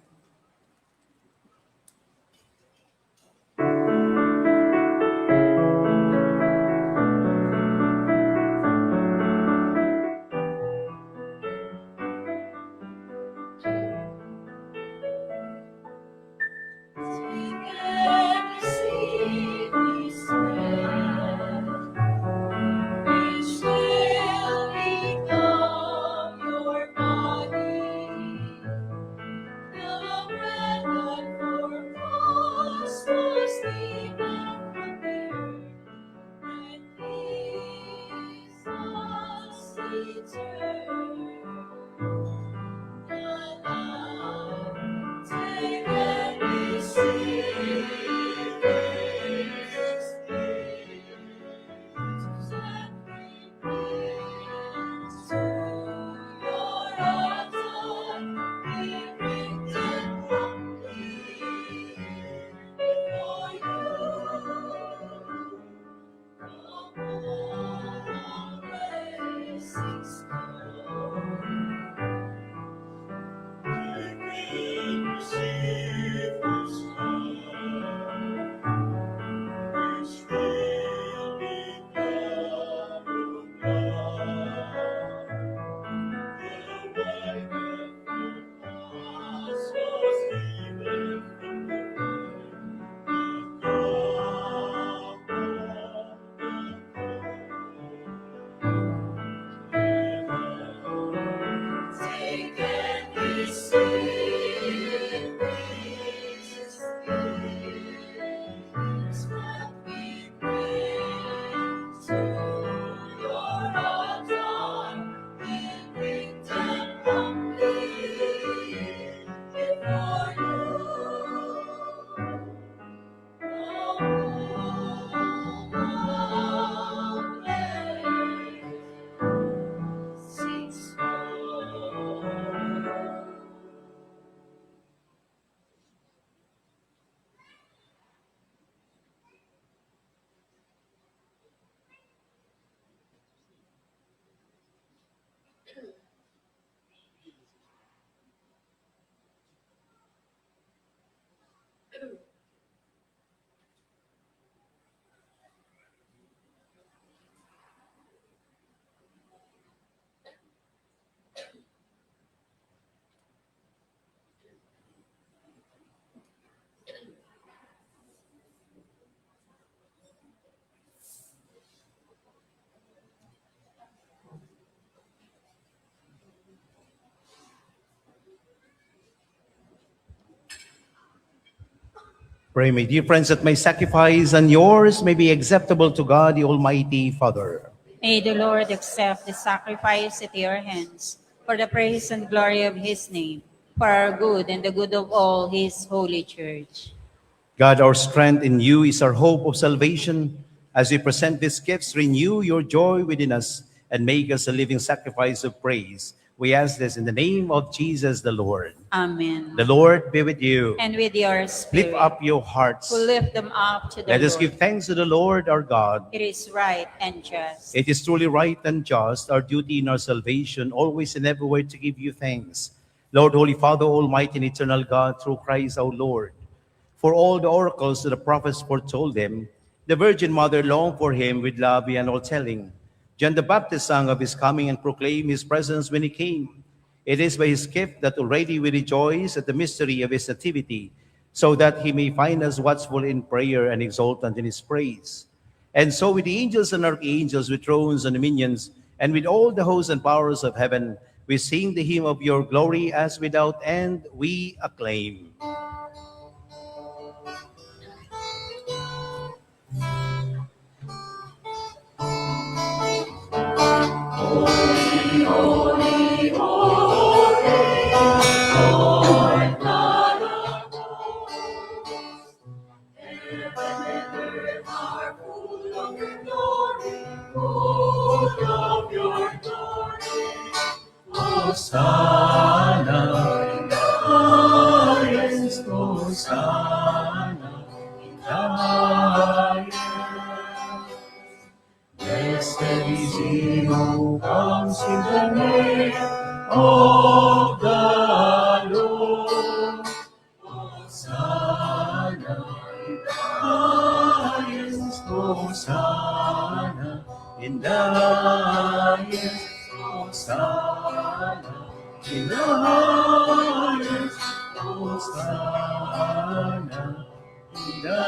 Take and receive Pray, my dear friends, that my sacrifice and yours may be acceptable to God, the Almighty Father. May the Lord accept the sacrifice at your hands for the praise and glory of his name, for our good and the good of all his holy church. God, our strength in you is our hope of salvation. As we present these gifts, renew your joy within us and make us a living sacrifice of praise. We ask this in the name of Jesus the Lord. Amen. The Lord be with you. And with your spirit, Lift up your hearts. who lift them up to the Let us Lord. give thanks to the Lord our God. It is right and just. It is truly right and just, our duty in our salvation, always and everywhere to give you thanks. Lord, Holy Father, Almighty and eternal God, through Christ our Lord. For all the oracles that the prophets foretold him, the Virgin Mother longed for him with love beyond all telling. John the Baptist sang of his coming and proclaimed his presence when he came. It is by his gift that already we rejoice at the mystery of his nativity, so that he may find us watchful in prayer and exultant in his praise. And so with the angels and archangels, with thrones and dominions, and with all the hosts and powers of heaven, we sing the hymn of your glory as without end we acclaim. Hosanna, in the highest, Hosanna, in the highest. Blessed is he who comes in the name of the Lord. Hosanna, in the highest, Hosanna, in the highest, Hosanna, in the highest, Hosanna, in the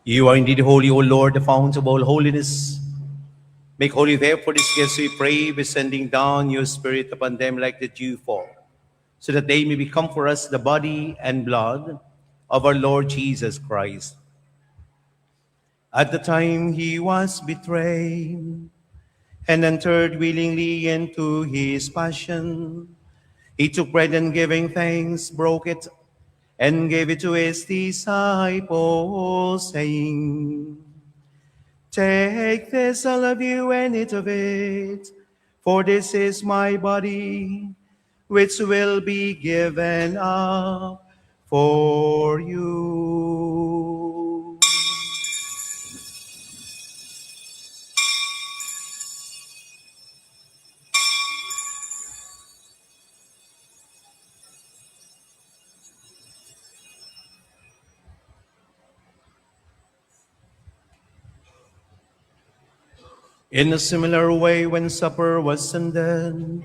You are indeed holy, O Lord, the fount of all holiness. Make holy therefore these gifts, we pray, by sending down your Spirit upon them like the dew fall, so that they may become for us the body and blood of our Lord Jesus Christ. At the time he was betrayed and entered willingly into his passion, he took bread and giving thanks, broke it, and gave it to his disciples, saying, Take this, all of you, and eat of it, for this is my body, which will be given up for you. In a similar way, when supper was ended,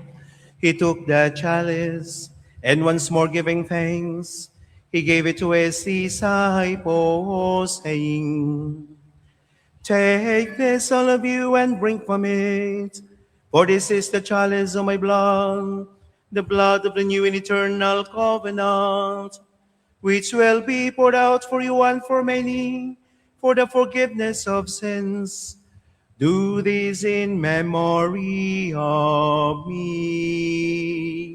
he took the chalice, and once more giving thanks, he gave it to his disciples, saying, Take this, all of you, and drink from it, for this is the chalice of my blood, the blood of the new and eternal covenant, which will be poured out for you and for many, for the forgiveness of sins. Do this in memory of me.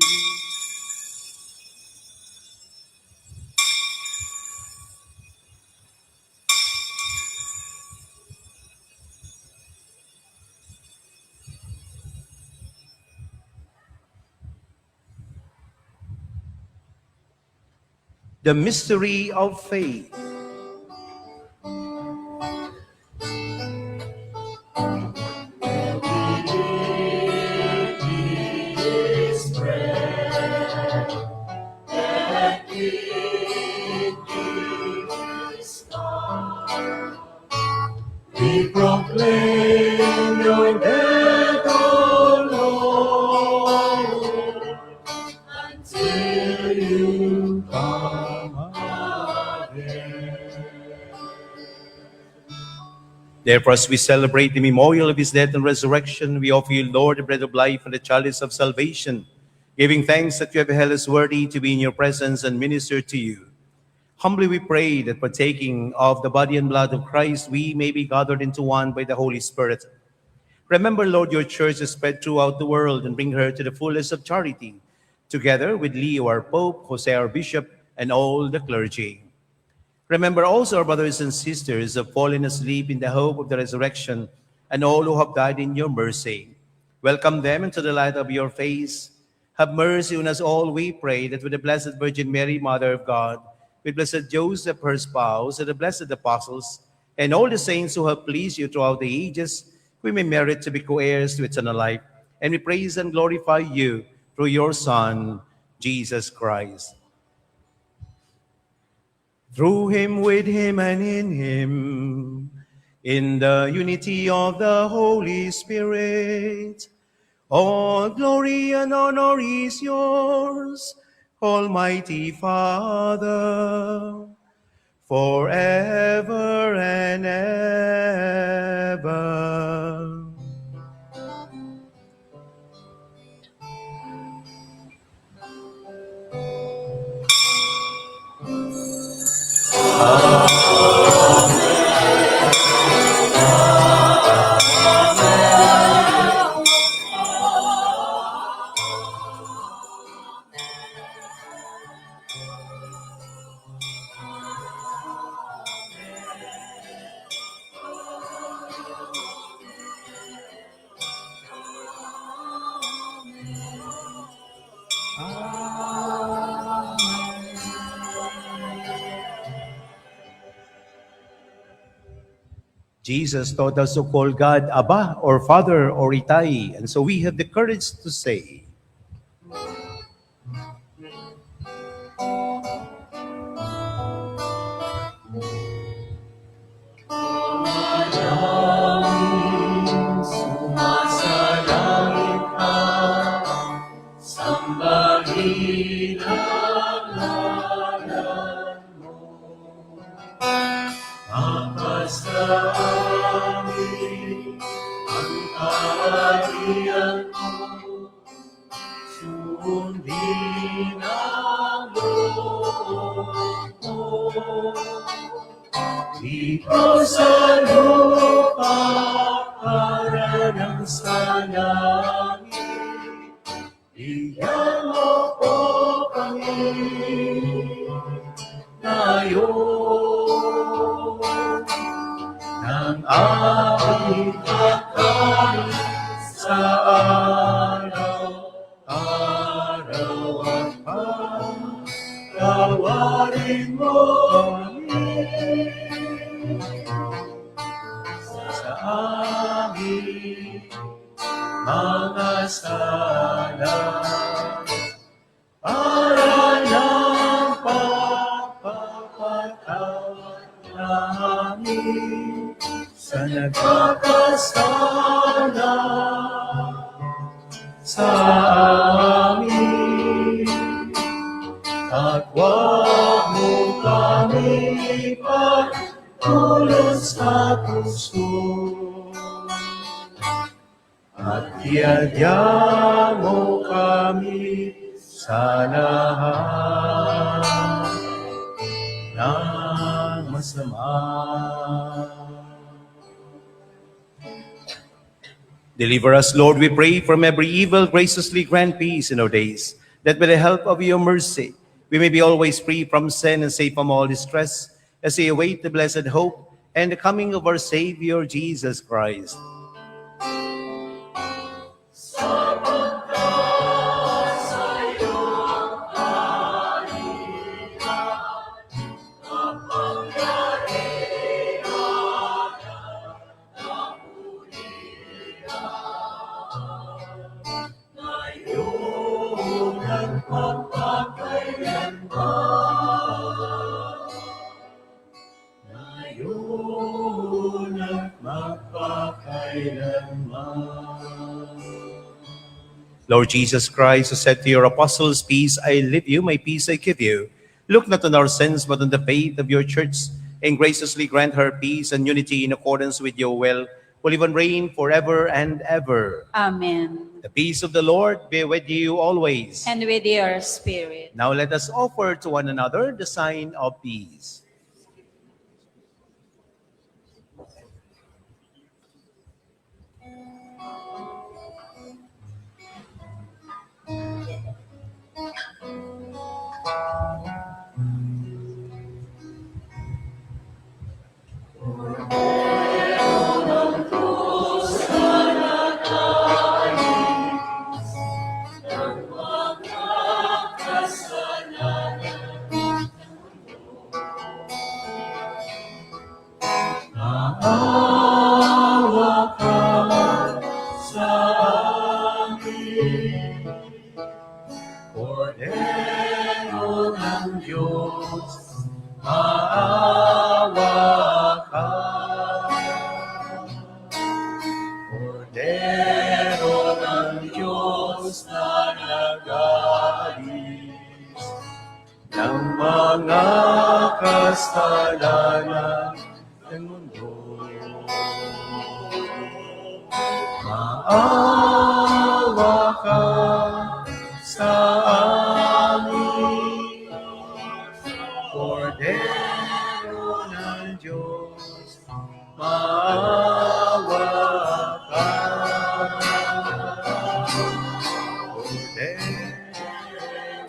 The mystery of faith. We proclaim your death, O Lord, until you come again. Therefore, as we celebrate the memorial of his death and resurrection, we offer you, Lord, the bread of life and the chalice of salvation, giving thanks that you have held us worthy to be in your presence and minister to you. Humbly we pray that partaking of the body and blood of Christ, we may be gathered into one by the Holy Spirit. Remember, Lord, your church is spread throughout the world and bring her to the fullness of charity, together with Leo, our Pope, Jose, our Bishop, and all the clergy. Remember also our brothers and sisters who have fallen asleep in the hope of the resurrection, and all who have died in your mercy. Welcome them into the light of your face. Have mercy on us all, we pray, that with the Blessed Virgin Mary, Mother of God, with Blessed Joseph, her spouse, and the blessed apostles, and all the saints who have pleased you throughout the ages, we may merit to be co-heirs to eternal life. And we praise and glorify you through your Son, Jesus Christ. Through him, with him, and in him, in the unity of the Holy Spirit, all glory and honor is yours, Almighty Father, forever and ever. Jesus taught us to call God Abba, or Father, or Itay, and so we have the courage to say, Sumasalangit ka, sambahin ang ngalan mo. Mapasa amin ang kaharian mo, sundin ang loob mo. Ikaw sa lupa, para ng sa langit, bigyan mo po kami ngayon ng aming pagkain sa araw-araw at pagkawarin mo kami sa aming mga sala, para ng pagpapatawad namin sa nagkakasala sa amin. At huwag mo kami pagtulog sa puso, at iadya mo kami sa lahat ng masama. Deliver us, Lord, we pray, from every evil. Graciously grant peace in our days, that by the help of your mercy, we may be always free from sin and safe from all distress, as we await the blessed hope and the coming of our Savior, Jesus Christ. Lord Jesus Christ, who said to your apostles, "Peace I leave you, my peace I give you," look not on our sins, but on the faith of your church, and graciously grant her peace and unity in accordance with your will, who live and reign forever and ever. Amen. The peace of the Lord be with you always. And with your spirit. Now let us offer to one another the sign of peace. Cordero ng Diyos, maawa ka. Cordero ng Diyos na nag-aalis ng mga kasalanan ng mundo. Maawa ka sa amin, Cordero ng Diyos, maawa ka. Cordero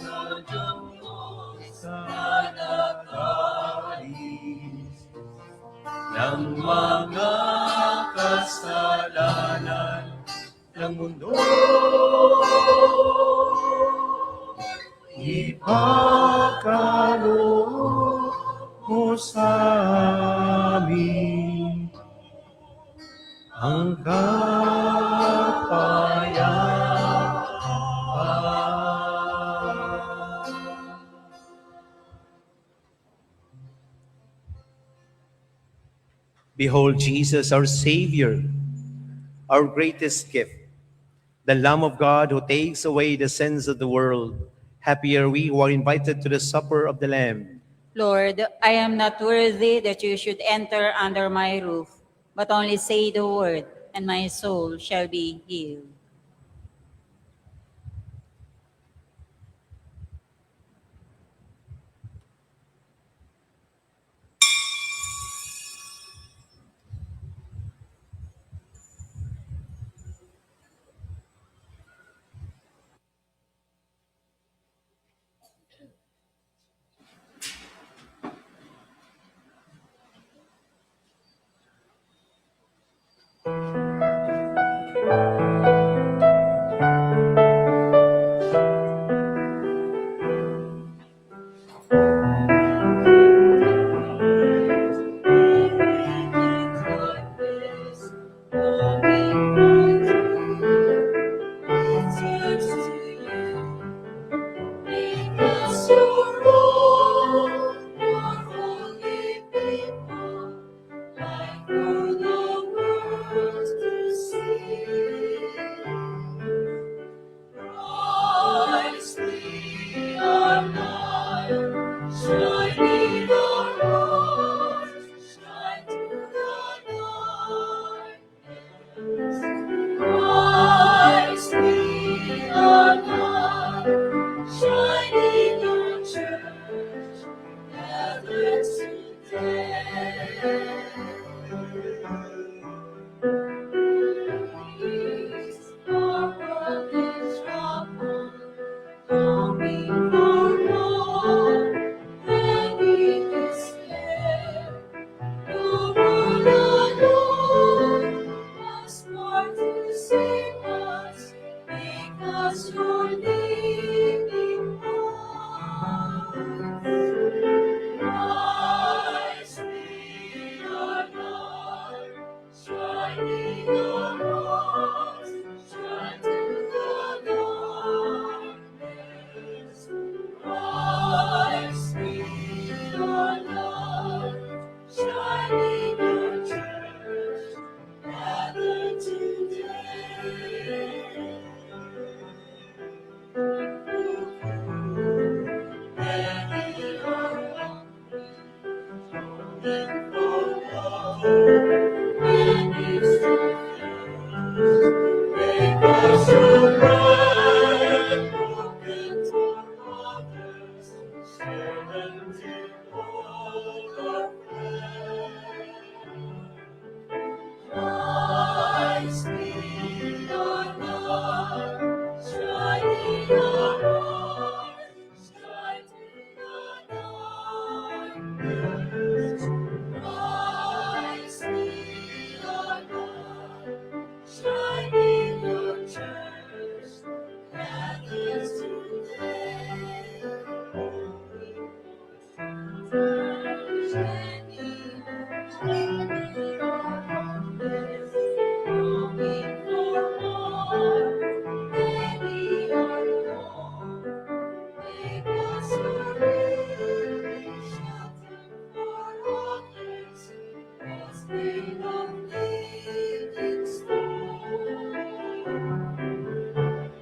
ng Diyos na nag-aalis ng mga kasalanan ng mundo. Ipagkaloob mo sa amin ang kapayapaan. Behold Jesus, our Savior, our greatest gift, the Lamb of God who takes away the sins of the world. Happy are we who are invited to the supper of the Lamb. Lord, I am not worthy that you should enter under my roof, but only say the word, and my soul shall be healed.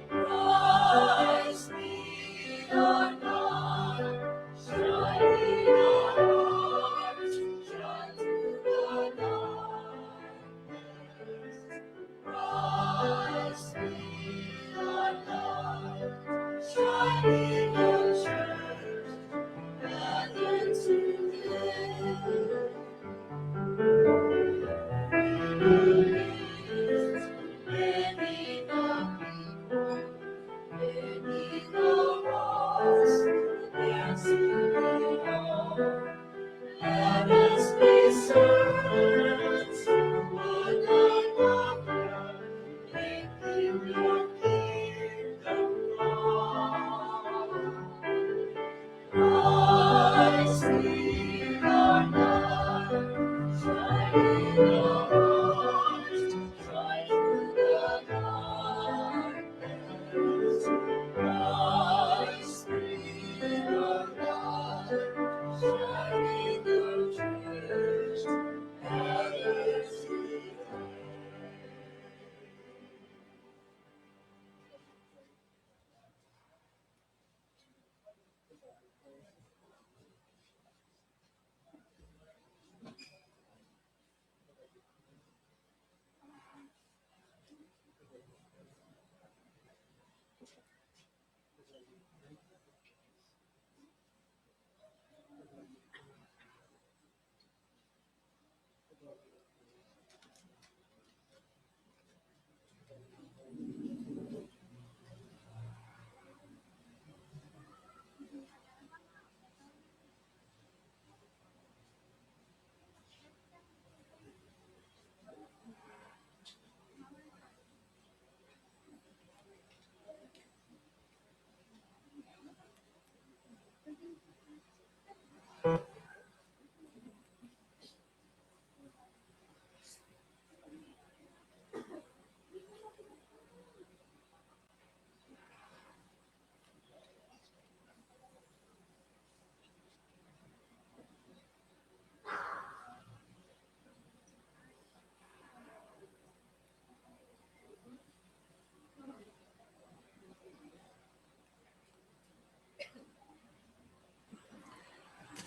Christ be our God, shining our hearts, shine through the darkness. Christ be our God, shining our church, gathered together. Many the people, many the wrongs, there to belong. Let us be servants to one another, making your kingdom come. Christ be our God, shining our hearts, shine through the darkness. Christ be our God, shining our church, gathered together.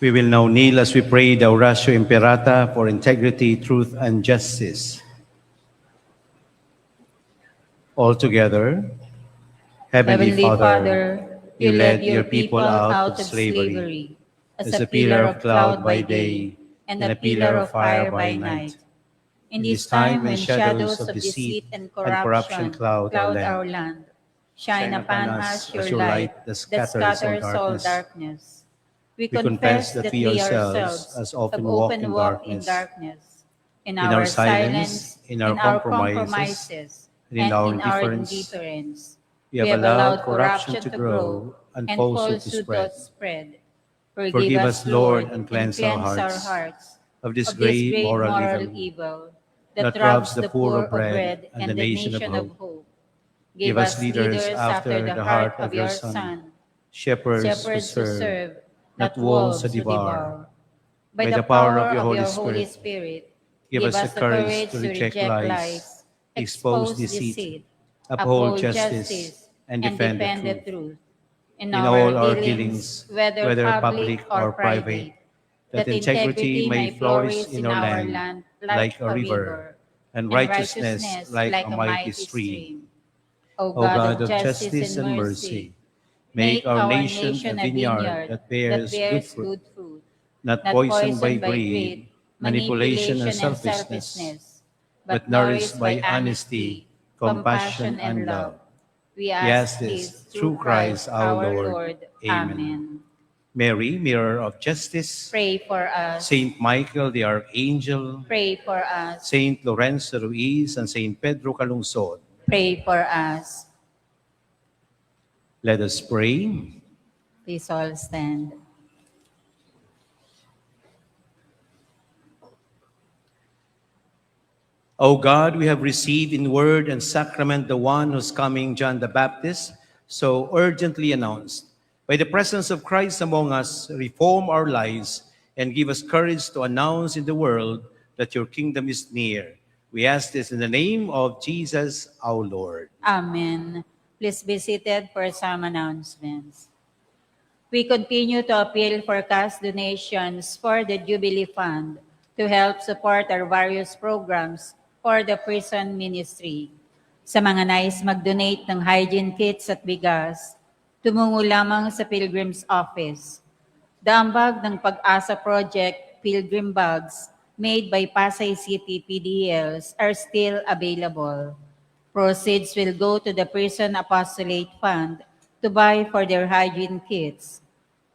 We will now kneel as we pray the Oratio Imperata for integrity, truth, and justice. All together, Heavenly Father, you led your people out of slavery as a pillar of cloud by day and a pillar of fire by night. In this time when shadows of deceit and corruption cloud our land, shine upon us your light that scatters all darkness. We confess that we ourselves as have often walk often in walked in darkness, darkness, in our silence, in our compromises, and in our indifference. We have allowed corruption to grow and falsehood to spread. Forgive us, Lord, and cleanse our hearts of this great moral evil that robs the poor of bread and the nation of hope. Give us leaders after the heart of your Son, shepherds to serve, not wolves to devour. By the power of your Holy Spirit, Give us the courage to reject lies, expose deceit, uphold justice, and defend the truth. In all our dealings, whether public or private, that integrity may flourish in our land like a river, and righteousness like a mighty stream. O O God of justice and mercy, make our nation a vineyard that bears good fruit, not poisoned by greed, manipulation, and selfishness, but nourished by honesty, compassion, and love. We ask this through Christ our Lord. Amen. Mary, mirror of justice, Pray for us. Saint Michael the Archangel, Pray for us. Saint Lorenzo Ruiz, and Saint Pedro Calungsod, Pray for us. let us pray. Please all stand. O God, we have received in word and sacrament the one whose coming John the Baptist so urgently announced. By the presence of Christ among us, reform our lives and give us courage to announce in the world that your kingdom is near. We ask this in the name of Jesus our Lord. Amen. Please be seated for some announcements. We continue to appeal for cash donations for the Jubilee Fund to help support our various programs for the prison ministry. Sa mga nais mag-donate ng hygiene kits at bigas, tumungo lamang sa Pilgrim's Office. Daambag ng Pag-asa Project Pilgrim Bags made by Pasay City PDLs are still available. Proceeds will go to the Prison Apostolate Fund to buy for their hygiene kits.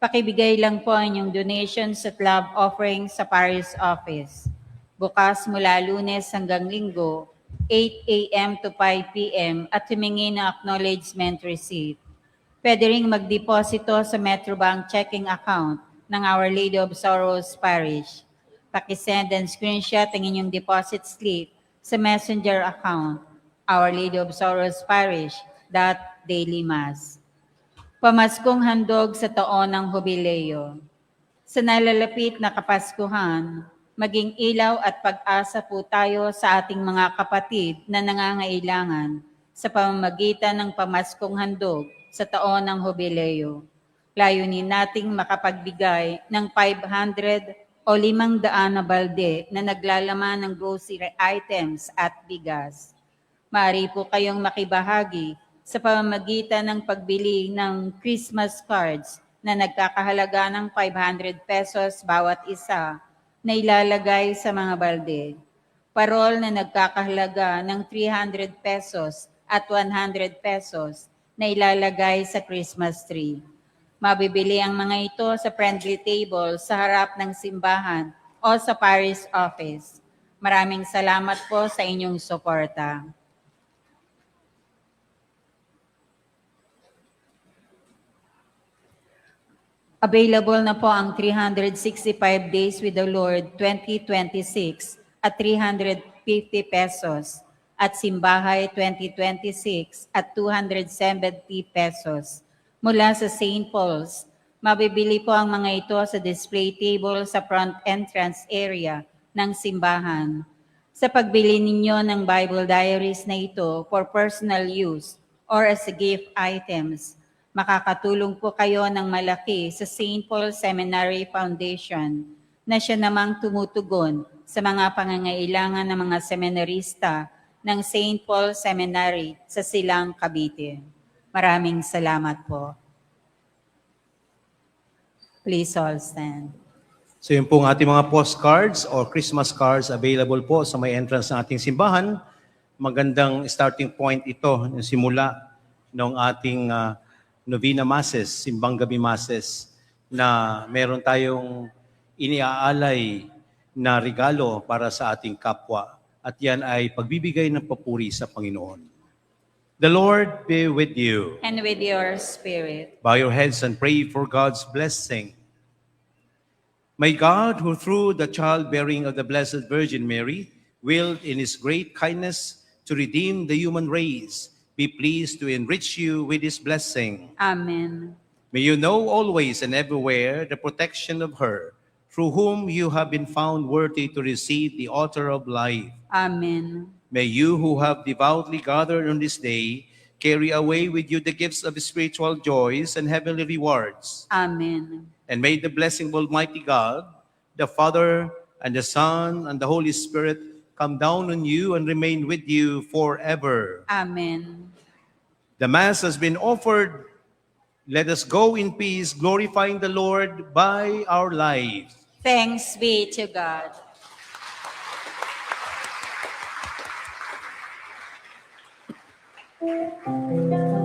Pakibigay lang po ang inyong donations at love offering sa Parish Office. Bukas mula Lunes hanggang Linggo, 8 a.m. to 5 p.m. at humingi ng acknowledgement receipt. Pwede ring magdeposito sa Metrobank checking account ng Our Lady of Sorrows Parish. Pakisend and screenshot ang inyong deposit slip sa messenger account Our Lady of Sorrows Parish .dailymass. Pamaskong handog sa taon ng Jubileo. Sa nalalapit na Kapaskuhan, maging ilaw at pag-asa po tayo sa ating mga kapatid na nangangailangan sa pamamagitan ng pamaskong handog sa taon ng Jubileo. Layunin nating makapagbigay ng 500 o 500 na balde na naglalaman ng grocery items at bigas. Maaari po kayong makibahagi sa pamamagitan ng pagbili ng Christmas cards na nagkakahalaga ng 500 pesos bawat isa na ilalagay sa mga balde. Parol na nagkakahalaga ng 300 pesos at 100 pesos na ilalagay sa Christmas tree. Mabibili ang mga ito sa friendly table sa harap ng simbahan o sa parish office. Maraming salamat po sa inyong suporta. Available na po ang 365 Days with the Lord 2026 at 350 pesos at Simbahay 2026 at 270 pesos. Mula sa St. Paul's, mabibili po ang mga ito sa display table sa front entrance area ng simbahan. Sa pagbili ninyo ng Bible diaries na ito for personal use or as a gift items, makakatulong po kayo ng malaki sa St. Paul Seminary Foundation na siya namang tumutugon sa mga pangangailangan ng mga seminarista ng St. Paul Seminary sa Silang, Cavite. Maraming salamat po. Please all stand. So yun pong ating mga postcards or Christmas cards available po sa may entrance ng ating simbahan. Magandang starting point ito, yung simula ng ating Novena Masses, Simbang Gabi Masses, na meron tayong iniaalay na regalo para sa ating kapwa. At yan ay pagbibigay ng papuri sa Panginoon. The Lord be with you. And with your spirit. Bow your heads and pray for God's blessing. May God, who through the childbearing of the Blessed Virgin Mary, willed in His great kindness to redeem the human race, be pleased to enrich you with His blessing. Amen. May you know always and everywhere the protection of her, through whom you have been found worthy to receive the author of life. Amen. May you who have devoutly gathered on this day carry away with you the gifts of spiritual joys and heavenly rewards. Amen. And may the blessing of Almighty God, the Father, and the Son, and the Holy Spirit come down on you and remain with you forever. Amen. The Mass has been offered. Let us go in peace, glorifying the Lord by our lives. Thanks be to God. Thank you.